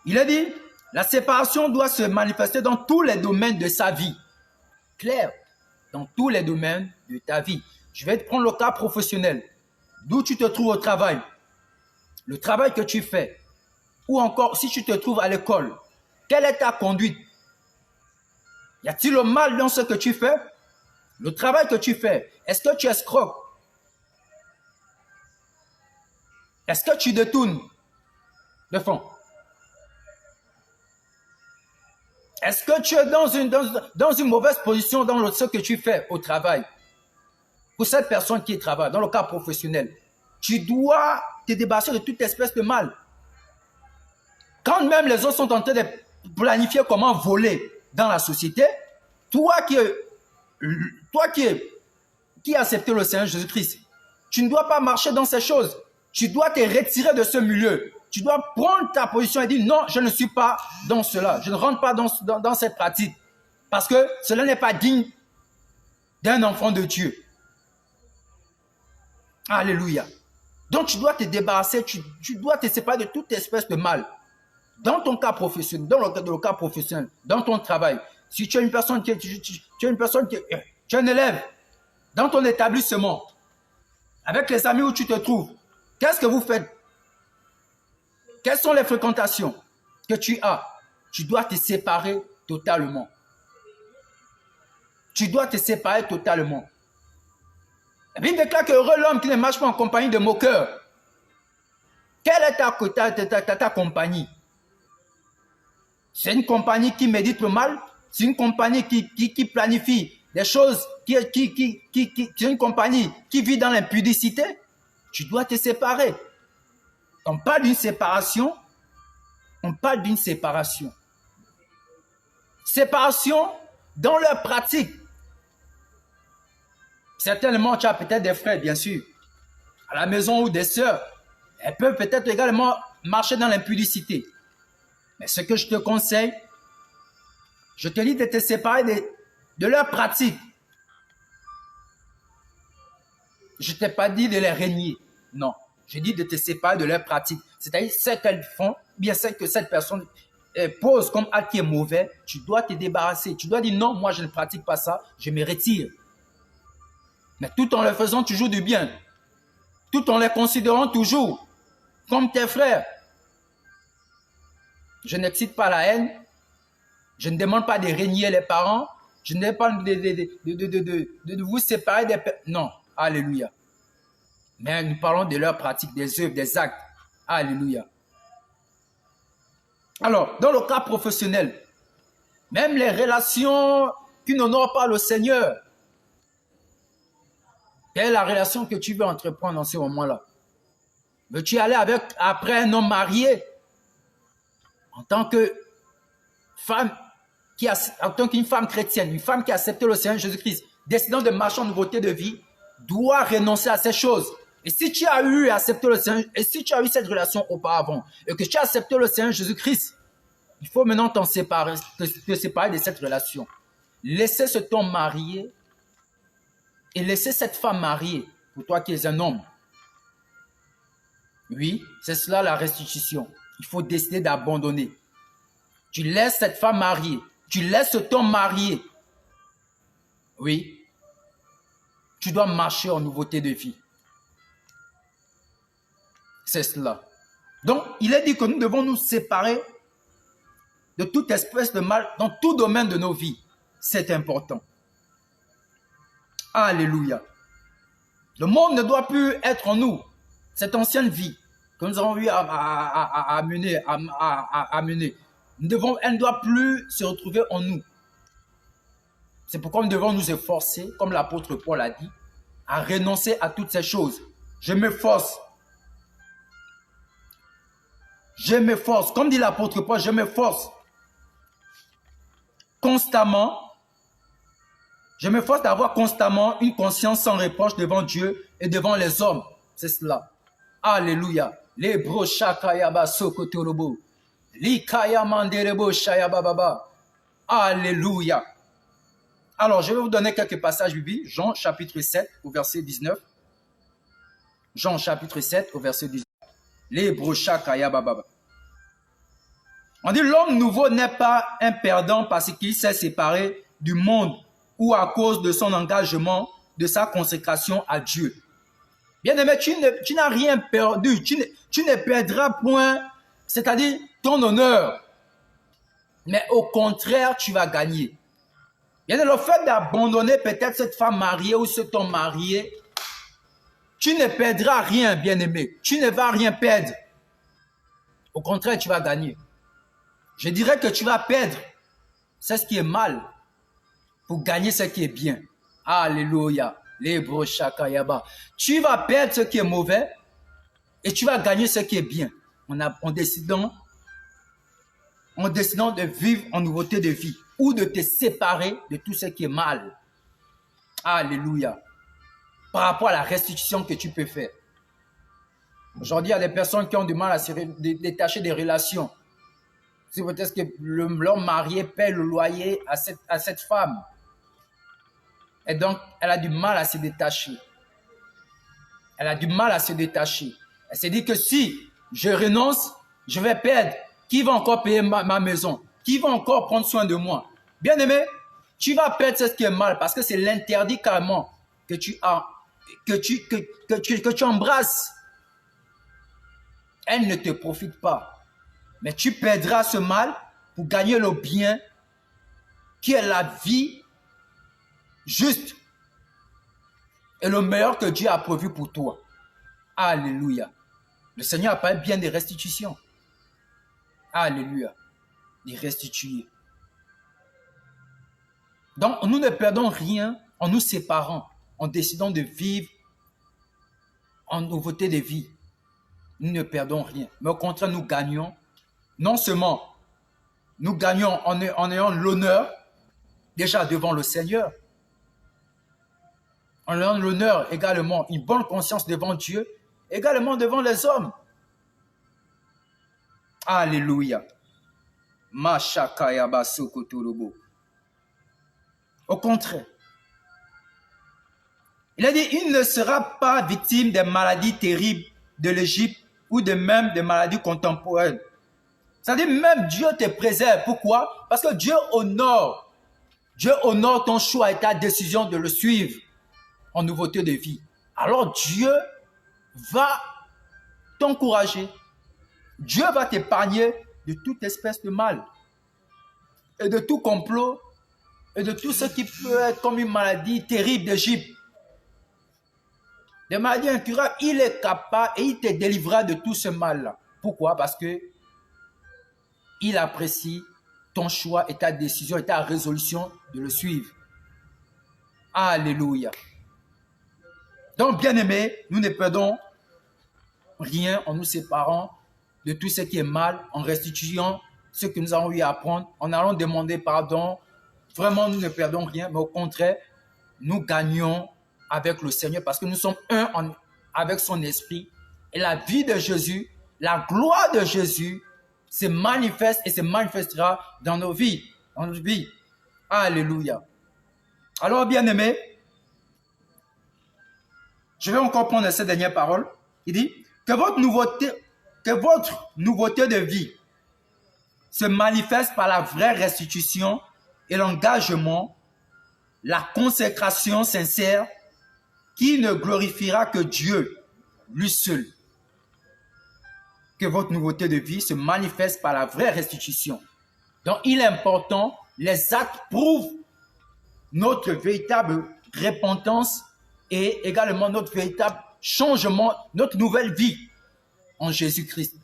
Il a dit, la séparation doit se manifester dans tous les domaines de sa vie. Clair, dans tous les domaines de ta vie. Je vais te prendre le cas professionnel. D'où tu te trouves au travail. Le travail que tu fais. Ou encore, si tu te trouves à l'école. Quelle est ta conduite? Y a-t-il le mal dans ce que tu fais? Le travail que tu fais, est-ce que tu escroques? Est-ce que tu détournes le fond? Est-ce que tu es dans une mauvaise position dans ce que tu fais au travail? Pour cette personne qui travaille, dans le cas professionnel, tu dois te débarrasser de toute espèce de mal. Quand même les autres sont en train de planifier comment voler dans la société, toi qui as accepté le Seigneur Jésus-Christ, tu ne dois pas marcher dans ces choses. Tu dois te retirer de ce milieu. Tu dois prendre ta position et dire non, je ne suis pas dans cela. Je ne rentre pas dans cette pratique. Parce que cela n'est pas digne d'un enfant de Dieu. Alléluia. Donc tu dois te débarrasser, tu dois te séparer de toute espèce de mal. Dans ton cas professionnel, dans le cas professionnel, dans ton travail, si tu es une personne tu es un élève, dans ton établissement, avec les amis où tu te trouves, qu'est-ce que vous faites? Quelles sont les fréquentations que tu as? Tu dois te séparer totalement. Tu dois te séparer totalement. La Bible déclare que heureux l'homme qui ne marche pas en compagnie de moqueurs. Quelle est ta compagnie? C'est une compagnie qui médite le mal? C'est une compagnie qui planifie des choses? C'est une compagnie qui vit dans l'impudicité? Tu dois te séparer. On parle d'une séparation. On parle d'une séparation. Séparation dans leur pratique. Certainement, tu as peut-être des frères, bien sûr, à la maison ou des sœurs. Elles peuvent peut-être également marcher dans l'impudicité. Mais ce que je te conseille, je te dis de te séparer de leur pratique. Je ne t'ai pas dit de les régner. Non. Je dis de te séparer de leur pratique. C'est-à-dire, ce qu'elles font, bien ce que cette personne pose comme acte qui est mauvais, tu dois te débarrasser. Tu dois dire non, moi je ne pratique pas ça, je me retire. Mais tout en leur faisant toujours du bien. Tout en les considérant toujours comme tes frères. Je n'excite pas la haine. Je ne demande pas de régner les parents. Je ne demande pas de vous séparer des... Non. Alléluia. Mais nous parlons de leur pratique, des œuvres, des actes. Alléluia. Alors, dans le cas professionnel, même les relations qui n'honorent pas le Seigneur, quelle est la relation que tu veux entreprendre dans ce moment-là? Veux-tu aller après un homme marié en tant que femme, en tant qu'une femme chrétienne, une femme qui a accepté le Seigneur Jésus-Christ, décidant de marcher en nouveauté de vie, doit renoncer à ces choses. Et si tu as eu accepté le Seigneur, et si tu as eu cette relation auparavant, et que tu as accepté le Seigneur Jésus-Christ, il faut maintenant te séparer de cette relation. Laisser cet homme marié et laisser cette femme mariée, pour toi qui es un homme, Oui, c'est cela la restitution. Il faut décider d'abandonner. Tu laisses cette femme mariée. Tu laisses cet homme marié. Oui. Tu dois marcher en nouveauté de vie. C'est cela. Donc, il est dit que nous devons nous séparer de toute espèce de mal dans tout domaine de nos vies. C'est important. Alléluia. Le monde ne doit plus être en nous. Cette ancienne vie que nous avons eu à mener, elle ne doit plus se retrouver en nous. C'est pourquoi nous devons nous efforcer, comme l'apôtre Paul a dit, à renoncer à toutes ces choses. Je m'efforce. Je m'efforce. Comme dit l'apôtre Paul, je m'efforce constamment. Je m'efforce d'avoir constamment une conscience sans reproche devant Dieu et devant les hommes. C'est cela. Alléluia. Les brochakayaba sokotorobo. Likaya manderebo shayababa. Alléluia. Alors, je vais vous donner quelques passages bibliques. Jean chapitre 7 au verset 19. Jean chapitre 7 au verset 19. Les brochakayababa. On dit l'homme nouveau n'est pas un perdant parce qu'il s'est séparé du monde ou à cause de son engagement, de sa consécration à Dieu. Bien-aimé, tu n'as rien perdu. Tu ne perdras point, c'est-à-dire ton honneur. Mais au contraire, tu vas gagner. Bien-aimé, le fait d'abandonner peut-être cette femme mariée ou cet homme marié, tu ne perdras rien, bien-aimé. Tu ne vas rien perdre. Au contraire, tu vas gagner. Je dirais que tu vas perdre. C'est ce qui est mal pour gagner ce qui est bien. Alléluia. Les brochakayaba. Tu vas perdre ce qui est mauvais et tu vas gagner ce qui est bien. En décidant de vivre en nouveauté de vie ou de te séparer de tout ce qui est mal. Alléluia. Par rapport à la restitution que tu peux faire. Aujourd'hui, il y a des personnes qui ont du mal à se détacher des relations. C'est peut-être que l'homme marié paie le loyer à cette femme. Et donc, elle a du mal à se détacher. Elle a du mal à se détacher. Elle s'est dit que si je renonce, je vais perdre. Qui va encore payer ma maison? Qui va encore prendre soin de moi? Bien aimé, tu vas perdre ce qui est mal parce que c'est l'interdit carrément que tu as, que tu embrasses. Elle ne te profite pas. Mais tu perdras ce mal pour gagner le bien qui est la vie juste et le meilleur que Dieu a prévu pour toi. Alléluia. Le Seigneur a parlé bien des restitutions. Alléluia. Les restituer. Donc, nous ne perdons rien en nous séparant, en décidant de vivre en nouveauté de vie. Nous ne perdons rien. Mais au contraire, nous gagnons. Non seulement nous gagnons en ayant l'honneur déjà devant le Seigneur, en ayant l'honneur également, une bonne conscience devant Dieu, également devant les hommes. Alléluia. Au contraire, il a dit, il ne sera pas victime des maladies terribles de l'Égypte ou de même des maladies contemporaines. C'est-à-dire même Dieu te préserve. Pourquoi? Parce que Dieu honore ton choix et ta décision de le suivre en nouveauté de vie. Alors Dieu va t'encourager. Dieu va t'épargner de toute espèce de mal et de tout complot et de tout ce qui peut être comme une maladie terrible d'Égypte. Des maladies incurables, il est capable et il te délivrera de tout ce mal-là. Pourquoi? Parce que il apprécie ton choix et ta décision et ta résolution de le suivre. Alléluia. Donc, bien-aimés, nous ne perdons rien en nous séparant de tout ce qui est mal, en restituant ce que nous avons eu à apprendre, en allant demander pardon. Vraiment, nous ne perdons rien, mais au contraire, nous gagnons avec le Seigneur parce que nous sommes un avec son esprit. Et la vie de Jésus, la gloire de Jésus se manifeste et se manifestera dans nos vies. Dans nos vies. Alléluia. Alors, bien-aimés, je vais encore prendre cette dernière parole. Il dit, Que votre nouveauté de vie se manifeste par la vraie restitution et l'engagement, la consécration sincère qui ne glorifiera que Dieu, lui seul. Que votre nouveauté de vie se manifeste par la vraie restitution. Donc, il est important, les actes prouvent notre véritable repentance et également notre véritable changement, notre nouvelle vie en Jésus-Christ.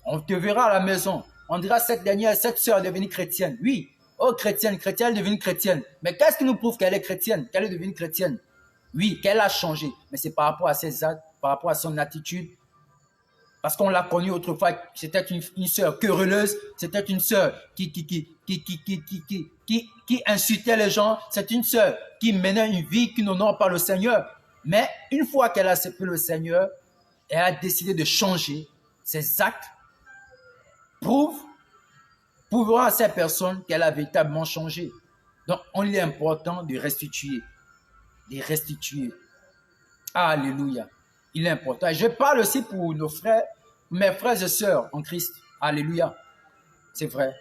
On te verra à la maison. On dira cette sœur est devenue chrétienne. Oui, oh chrétienne, elle est devenue chrétienne. Mais qu'est-ce qui nous prouve qu'elle est chrétienne, qu'elle est devenue chrétienne? Oui, qu'elle a changé. Mais c'est par rapport à ses actes, par rapport à son attitude. Parce qu'on l'a connue autrefois, c'était une sœur querelleuse, c'était une sœur qui insultait les gens, c'est une sœur qui menait une vie qui n'honore pas le Seigneur. Mais une fois qu'elle a accepté le Seigneur, elle a décidé de changer. Ses actes prouveront à ces personnes qu'elle a véritablement changé. Donc, il est important de restituer. De restituer. Alléluia. Il est important. Et je parle aussi pour nos frères, mes frères et sœurs en Christ. Alléluia. C'est vrai.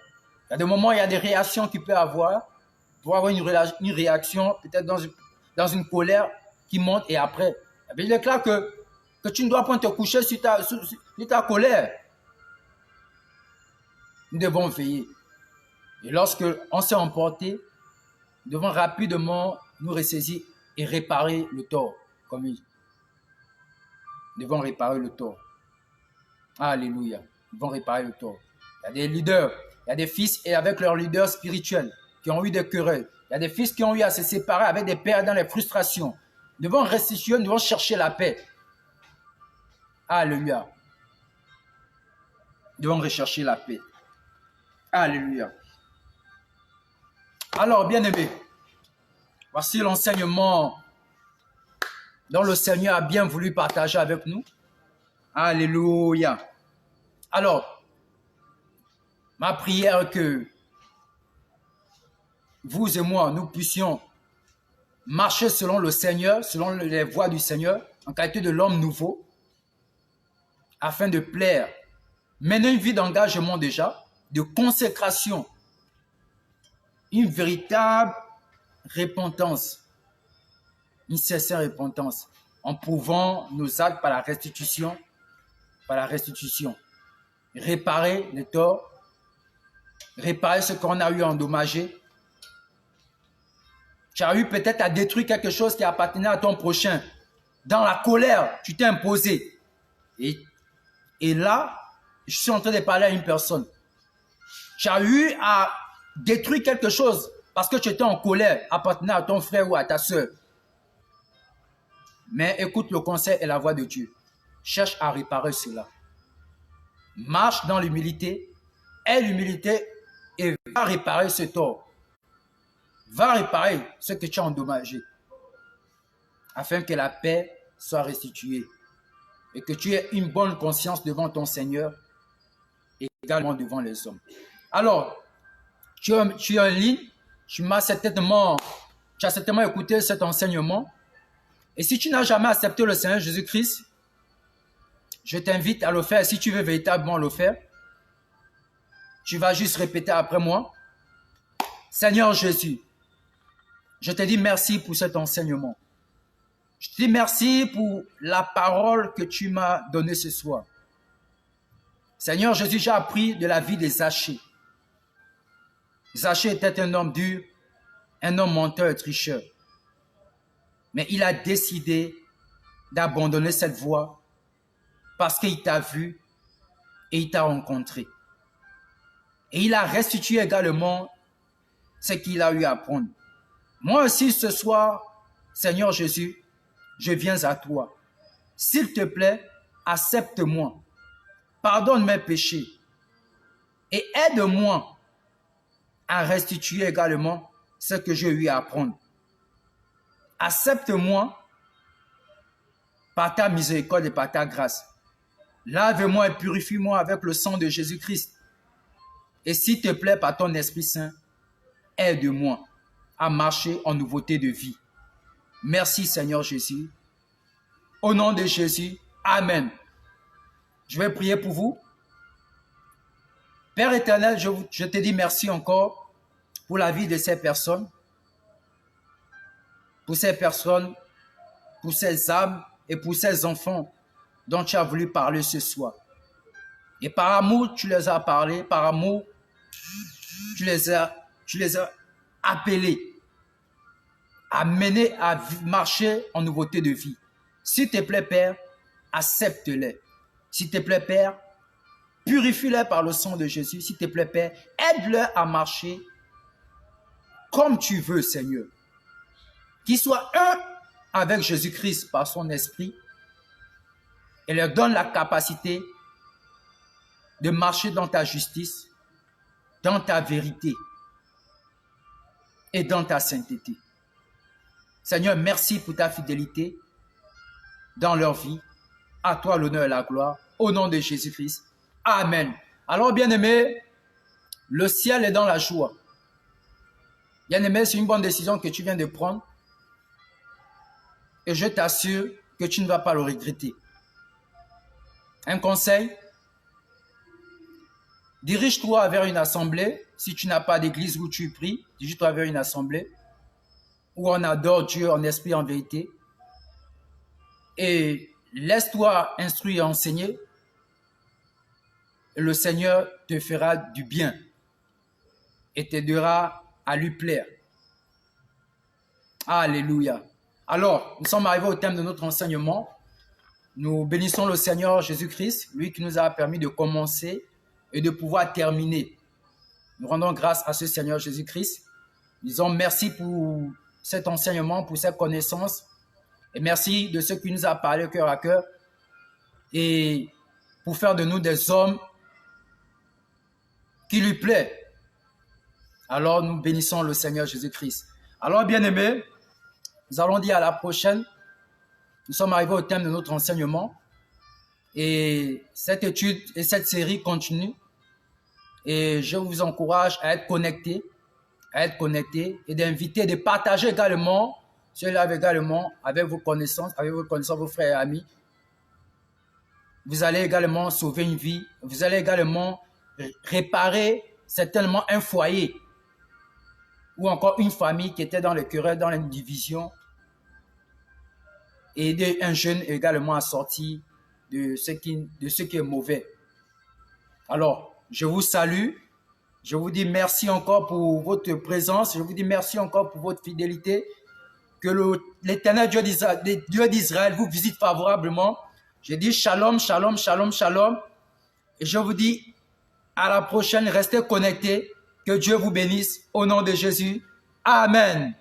Il y a des moments, il y a des réactions qu'il peut avoir. Pour avoir une réaction, peut-être dans une colère qui monte et après. Il est clair que tu ne dois pas te coucher sur ta colère. Nous devons veiller. Et lorsque on s'est emporté, nous devons rapidement nous ressaisir et réparer le tort. Comme il. Nous devons réparer le tort. Alléluia. Nous devons réparer le tort. Il y a des leaders, il y a des fils et avec leurs leaders spirituels qui ont eu des querelles. Il y a des fils qui ont eu à se séparer avec des pères dans les frustrations. Nous devons restituer, nous devons chercher la paix. Alléluia. Nous devons rechercher la paix. Alléluia. Alors, bien-aimés, voici l'enseignement dont le Seigneur a bien voulu partager avec nous. Alléluia. Alors, ma prière est que vous et moi, nous puissions marcher selon le Seigneur, selon les voies du Seigneur, en qualité de l'homme nouveau, afin de plaire, mener une vie d'engagement déjà, de consécration, une véritable repentance, une sincère repentance, en prouvant nos actes par la restitution, réparer les torts, réparer ce qu'on a eu endommagé. Tu as eu peut-être à détruire quelque chose qui appartenait à ton prochain. Dans la colère, tu t'es imposé. Et là, je suis en train de parler à une personne. Tu as eu à détruire quelque chose parce que tu étais en colère, appartenant à ton frère ou à ta soeur. Mais écoute le conseil et la voix de Dieu. Cherche à réparer cela. Marche dans l'humilité, aie l'humilité et va réparer ce tort. Va réparer ce que tu as endommagé afin que la paix soit restituée et que tu aies une bonne conscience devant ton Seigneur et également devant les hommes. Alors, tu es en ligne, tu as certainement écouté cet enseignement. Et si tu n'as jamais accepté le Seigneur Jésus-Christ, je t'invite à le faire. Si tu veux véritablement le faire, tu vas juste répéter après moi. Seigneur Jésus, je te dis merci pour cet enseignement. Je te dis merci pour la parole que tu m'as donnée ce soir. Seigneur Jésus, j'ai appris de la vie de Zachée. Zachée était un homme dur, un homme menteur et tricheur. Mais il a décidé d'abandonner cette voie parce qu'il t'a vu et il t'a rencontré. Et il a restitué également ce qu'il a eu à apprendre. Moi aussi ce soir, Seigneur Jésus, je viens à toi. S'il te plaît, accepte-moi. Pardonne mes péchés. Et aide-moi à restituer également ce que j'ai eu à apprendre. Accepte-moi par ta miséricorde et par ta grâce. Lave-moi et purifie-moi avec le sang de Jésus-Christ. Et s'il te plaît, par ton Esprit Saint, aide-moi à marcher en nouveauté de vie. Merci Seigneur Jésus. Au nom de Jésus, Amen. Je vais prier pour vous. Père éternel, je te dis merci encore pour la vie de ces personnes, pour ces âmes et pour ces enfants dont tu as voulu parler ce soir. Et par amour, tu les as parlé, par amour, tu les as appelés à mener, à marcher en nouveauté de vie. S'il te plaît, Père, accepte-les. S'il te plaît, Père, purifie-les par le sang de Jésus. S'il te plaît, Père, aide-les à marcher comme tu veux, Seigneur. Qu'ils soient un avec Jésus-Christ par son esprit et leur donne la capacité de marcher dans ta justice, dans ta vérité et dans ta sainteté. Seigneur, merci pour ta fidélité dans leur vie. À toi l'honneur et la gloire. Au nom de Jésus-Christ. Amen. Alors, bien-aimé, le ciel est dans la joie. Bien-aimé, c'est une bonne décision que tu viens de prendre. Et je t'assure que tu ne vas pas le regretter. Un conseil, dirige-toi vers une assemblée. Si tu n'as pas d'église où tu pries, dirige-toi vers une assemblée où on adore Dieu en esprit et en vérité. Et laisse-toi instruire et enseigner. Et le Seigneur te fera du bien et t'aidera à lui plaire. Alléluia. Alors, nous sommes arrivés au thème de notre enseignement. Nous bénissons le Seigneur Jésus-Christ, lui qui nous a permis de commencer et de pouvoir terminer. Nous rendons grâce à ce Seigneur Jésus-Christ. Nous disons merci pour cet enseignement, pour cette connaissance. Et merci de ce qui nous a parlé cœur à cœur. Et pour faire de nous des hommes qui lui plaît. Alors nous bénissons le Seigneur Jésus-Christ. Alors bien-aimés, nous allons dire à la prochaine. Nous sommes arrivés au thème de notre enseignement. Et cette étude et cette série continue. Et je vous encourage à être connectés et d'inviter, de partager également cela également avec vos connaissances, vos frères et amis. Vous allez également sauver une vie. Vous allez également réparer certainement un foyer ou encore une famille qui était dans le querelle, dans les divisions. Et aider un jeune également à sortir de ce qui est mauvais. Alors, je vous salue. Je vous dis merci encore pour votre présence. Je vous dis merci encore pour votre fidélité. Que l'Éternel Dieu d'Israël vous visite favorablement. Je dis shalom, shalom, shalom, shalom. Et je vous dis à la prochaine. Restez connectés. Que Dieu vous bénisse. Au nom de Jésus. Amen.